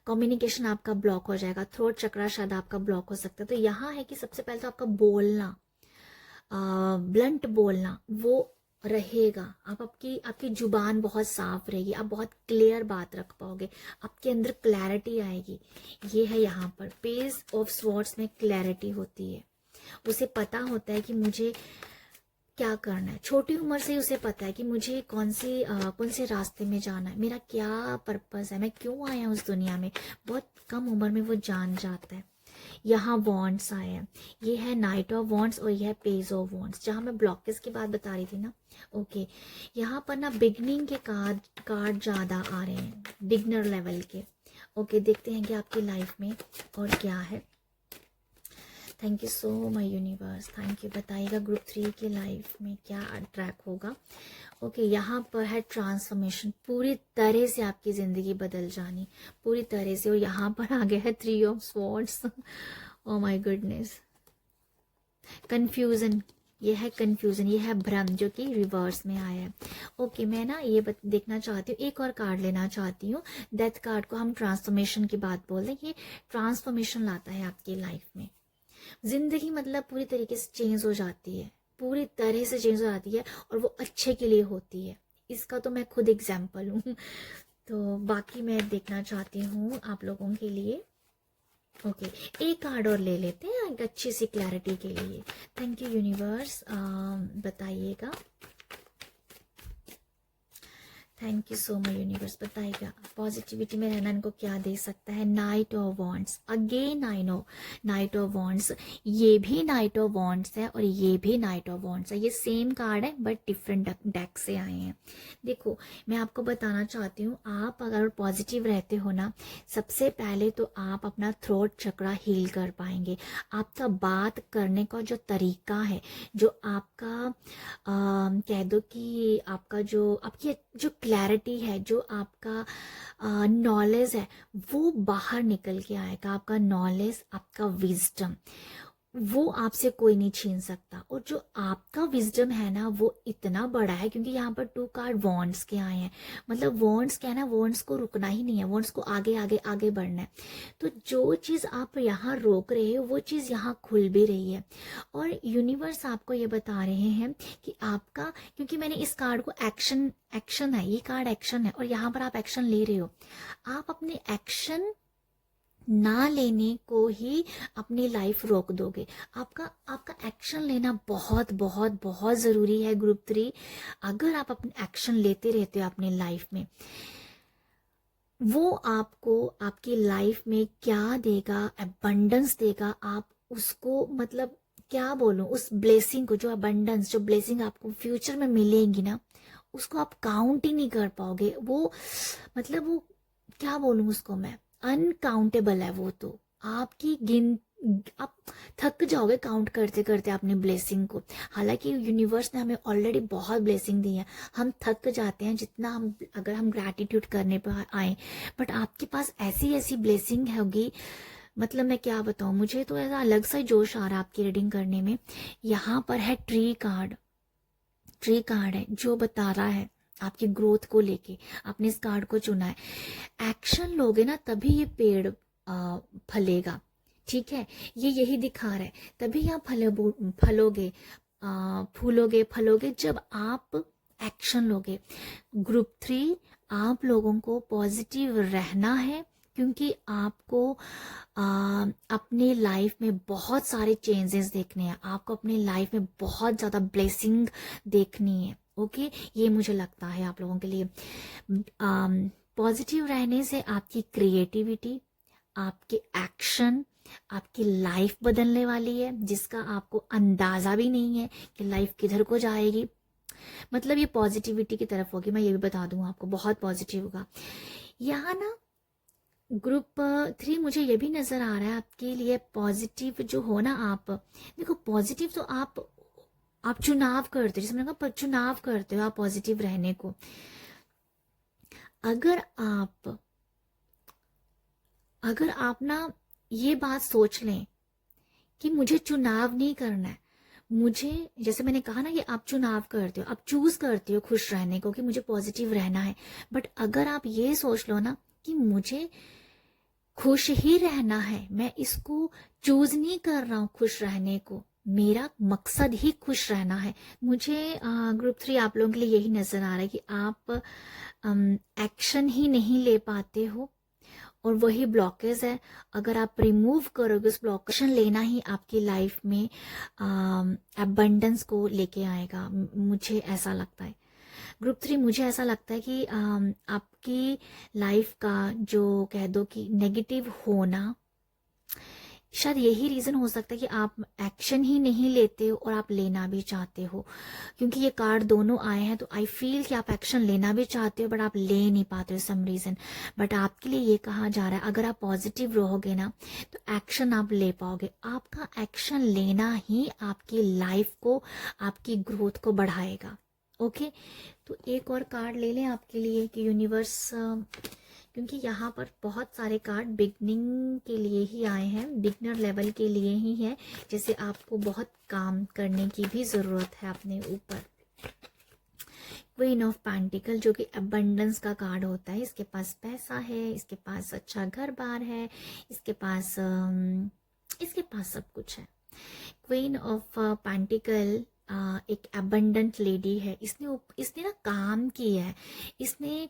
कम्युनिकेशन आपका ब्लॉक हो जाएगा, थ्रोट चक्रा शायद आपका ब्लॉक हो सकता है। तो यहाँ है कि सबसे पहले तो आपका बोलना, ब्लंट बोलना वो रहेगा। आपकी जुबान बहुत साफ रहेगी, आप बहुत क्लियर बात रख पाओगे, आपके अंदर क्लैरिटी आएगी। ये है यहाँ पर पेज ऑफ स्वॉर्ड्स में क्लैरिटी होती है। उसे पता होता है कि मुझे क्या करना है। छोटी उम्र से ही उसे पता है कि मुझे कौन से रास्ते में जाना है, मेरा क्या पर्पस है, मैं क्यों आया हूँ उस दुनिया में। बहुत कम उम्र में वो जान जाता है। यहाँ वॉन्ट्स आए हैं, ये है नाइट ऑफ वॉन्ट्स और यह है पेज ऑफ वॉन्ट्स, जहाँ मैं ब्लॉकेज की बात बता रही थी ना। ओके, यहाँ पर ना बिगनिंग के कार्ड ज़्यादा आ रहे हैं, बिगनर लेवल के। ओके, देखते हैं कि आपकी लाइफ में और क्या है। Thank you so much universe, thank you. बताइएगा ग्रुप 3 की लाइफ में क्या ट्रैक होगा। ओके, यहाँ पर है ट्रांसफॉर्मेशन, पूरी तरह से आपकी ज़िंदगी बदल जानी, पूरी तरह से। और यहाँ पर आ गया है 3 of swords. Oh my goodness, confusion, ये है कंफ्यूजन, ये है भ्रम जो कि रिवर्स में आया है। ओके, मैं ना ये देखना चाहती हूँ, एक और कार्ड लेना चाहती हूँ। डेथ कार्ड को हम ट्रांसफॉर्मेशन की बात बोलते हैं, ये ट्रांसफॉर्मेशन लाता है आपकी लाइफ में। जिंदगी मतलब पूरी तरीके से चेंज हो जाती है, पूरी तरह से चेंज हो जाती है, और वो अच्छे के लिए होती है। इसका तो मैं खुद एग्जाम्पल हूँ। तो बाकी मैं देखना चाहती हूँ आप लोगों के लिए। ओके, एक कार्ड और ले लेते हैं एक अच्छी सी क्लैरिटी के लिए। थैंक यू यूनिवर्स, बताइएगा। Thank you so much universe, बताइएगा पॉजिटिविटी में रहना इनको क्या दे सकता है। Night of wands, again I know night of wands, ये भी नाइट ऑफ वॉन्ड्स है और ये भी नाइट ऑफ वॉन्ड्स है। ये सेम कार्ड है बट डिफरेंट डेक से आए हैं। देखो, मैं आपको बताना चाहती हूँ, आप अगर पॉजिटिव रहते हो ना, सबसे पहले तो आप अपना थ्रोट चक्रा हील कर पाएंगे। आपका बात करने का जो तरीका है, जो आपका कह दो कि आपका आपकी जो क्लैरिटी है, जो आपका नॉलेज है, वो बाहर निकल के आएगा। आपका नॉलेज, आपका विजडम, वो आपसे कोई नहीं छीन सकता। और जो आपका विजडम है ना, वो इतना बड़ा है, क्योंकि यहाँ पर 2 कार्ड वॉन्ड्स के आए हैं। मतलब वॉन्ड्स क्या है ना, वॉन्ड्स को रुकना ही नहीं है, वॉन्ड्स को आगे आगे आगे बढ़ना है। तो जो चीज़ आप यहाँ रोक रहे हो, वो चीज़ यहाँ खुल भी रही है। और यूनिवर्स आपको ये बता रहे हैं कि आपका, क्योंकि मैंने इस कार्ड को एक्शन है, ये कार्ड एक्शन है, और यहाँ पर आप एक्शन ले रहे हो। आप अपने एक्शन ना लेने को ही अपनी लाइफ रोक दोगे। आपका आपका एक्शन लेना बहुत बहुत बहुत ज़रूरी है ग्रुप 3। अगर आप अपने एक्शन लेते रहते हो अपनी लाइफ में, वो आपको आपकी लाइफ में क्या देगा, अबंडेंस देगा। आप उसको मतलब क्या बोलूं, उस ब्लेसिंग को, जो अबंडेंस, जो ब्लेसिंग आपको फ्यूचर में मिलेंगी ना, उसको आप काउंट ही नहीं कर पाओगे। वो मतलब वो क्या बोलूं उसको मैं, अनकाउंटेबल है वो तो। आपकी गिन आप थक जाओगे काउंट करते करते अपनी ब्लेसिंग को। हालांकि यूनिवर्स ने हमें ऑलरेडी बहुत ब्लेसिंग दी है, हम थक जाते हैं जितना हम, अगर हम ग्रैटिट्यूड करने पर आए। बट आपके पास ऐसी ऐसी ब्लेसिंग होगी, मतलब मैं क्या बताऊं, मुझे तो ऐसा अलग सा जोश आ रहा है आपकी रीडिंग करने में। यहाँ पर है ट्री कार्ड। ट्री कार्ड है जो बता रहा है आपकी ग्रोथ को लेके। आपने इस कार्ड को चुना है, एक्शन लोगे ना तभी ये पेड़ फलेगा, ठीक है। ये यही दिखा रहा है, तभी आप फलोगे, फूलोगे, फलोगे जब आप एक्शन लोगे। ग्रुप 3, आप लोगों को पॉजिटिव रहना है, क्योंकि आपको अपने लाइफ में बहुत सारे चेंजेस देखने हैं, आपको अपनी लाइफ में बहुत ज़्यादा ब्लेसिंग देखनी है। ओके, ये मुझे लगता है आप लोगों के लिए। पॉजिटिव रहने से आपकी क्रिएटिविटी, आपके एक्शन, आपकी लाइफ बदलने वाली है, जिसका आपको अंदाजा भी नहीं है कि लाइफ किधर को जाएगी। मतलब ये पॉजिटिविटी की तरफ होगी, मैं ये भी बता दूं आपको, बहुत पॉजिटिव होगा। यहाँ ना ग्रुप 3 मुझे ये भी नजर आ रहा है आपके लिए पॉजिटिव जो हो ना। आप देखो, पॉजिटिव तो आप चुनाव करते हो, जैसे मैंने कहा चुनाव करते हो आप पॉजिटिव रहने को। अगर आप ना ये बात सोच लें कि मुझे चुनाव नहीं करना है, मुझे, जैसे मैंने कहा ना, ये आप चुनाव करते हो, आप चूज करते हो खुश रहने को कि मुझे पॉजिटिव रहना है। बट अगर आप ये सोच लो ना कि मुझे खुश ही रहना है, मैं इसको चूज नहीं कर रहा हूँ खुश रहने को, मेरा मकसद ही खुश रहना है। मुझे ग्रुप 3 आप लोगों के लिए यही नजर आ रहा है कि आप एक्शन ही नहीं ले पाते हो, और वही ब्लॉकेज है। अगर आप रिमूव करोगे उस ब्लॉक, एक्शन लेना ही आपकी लाइफ में अबंडेंस को लेके आएगा। मुझे ऐसा लगता है ग्रुप 3, मुझे ऐसा लगता है कि आपकी लाइफ का जो कह दो कि नेगेटिव होना, शायद यही रीजन हो सकता है कि आप एक्शन ही नहीं लेते हो और आप लेना भी चाहते हो। क्योंकि ये कार्ड दोनों आए हैं, तो आई फील कि आप एक्शन लेना भी चाहते हो बट आप ले नहीं पाते हो सम रीजन। बट आपके लिए ये कहा जा रहा है, अगर आप पॉजिटिव रहोगे ना तो एक्शन आप ले पाओगे। आपका एक्शन लेना ही आपकी लाइफ को, आपकी ग्रोथ को बढ़ाएगा। ओके, तो एक और कार्ड ले लें आपके लिए कि यूनिवर्स, क्योंकि यहाँ पर बहुत सारे कार्ड बिगनिंग के लिए ही आए हैं, बिगनर लेवल के लिए ही है, जैसे आपको बहुत काम करने की भी ज़रूरत है अपने ऊपर। क्वीन ऑफ पेंटिकल जो कि अबंडेंस का कार्ड होता है, इसके पास पैसा है, इसके पास अच्छा घर बार है, इसके पास सब कुछ है। क्वीन ऑफ पेंटिकल एक अबंडेंट लेडी है, इसने ना काम किया है, इसने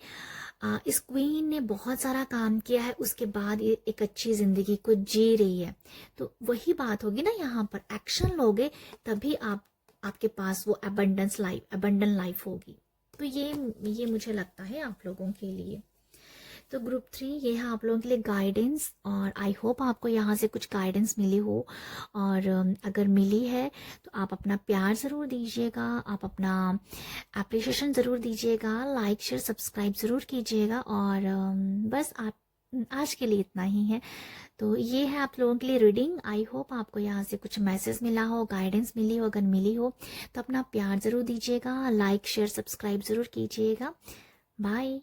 इस क्वीन ने बहुत सारा काम किया है, उसके बाद ये एक अच्छी जिंदगी को जी रही है। तो वही बात होगी ना, यहाँ पर एक्शन लोगे तभी आपके पास वो अबंडेंट लाइफ होगी। तो ये मुझे लगता है आप लोगों के लिए। तो ग्रुप 3 ये है आप लोगों के लिए गाइडेंस, और आई होप आपको यहाँ से कुछ गाइडेंस मिली हो। और अगर मिली है तो आप अपना प्यार ज़रूर दीजिएगा, आप अपना एप्रिशिएशन ज़रूर दीजिएगा, लाइक शेयर सब्सक्राइब ज़रूर कीजिएगा। और बस आप आज के लिए इतना ही है। तो ये है आप लोगों के लिए रीडिंग। आई होप आपको यहाँ से कुछ मैसेज मिला हो, गाइडेंस मिली हो। अगर मिली हो तो अपना प्यार ज़रूर दीजिएगा, लाइक शेयर सब्सक्राइब ज़रूर कीजिएगा। बाय।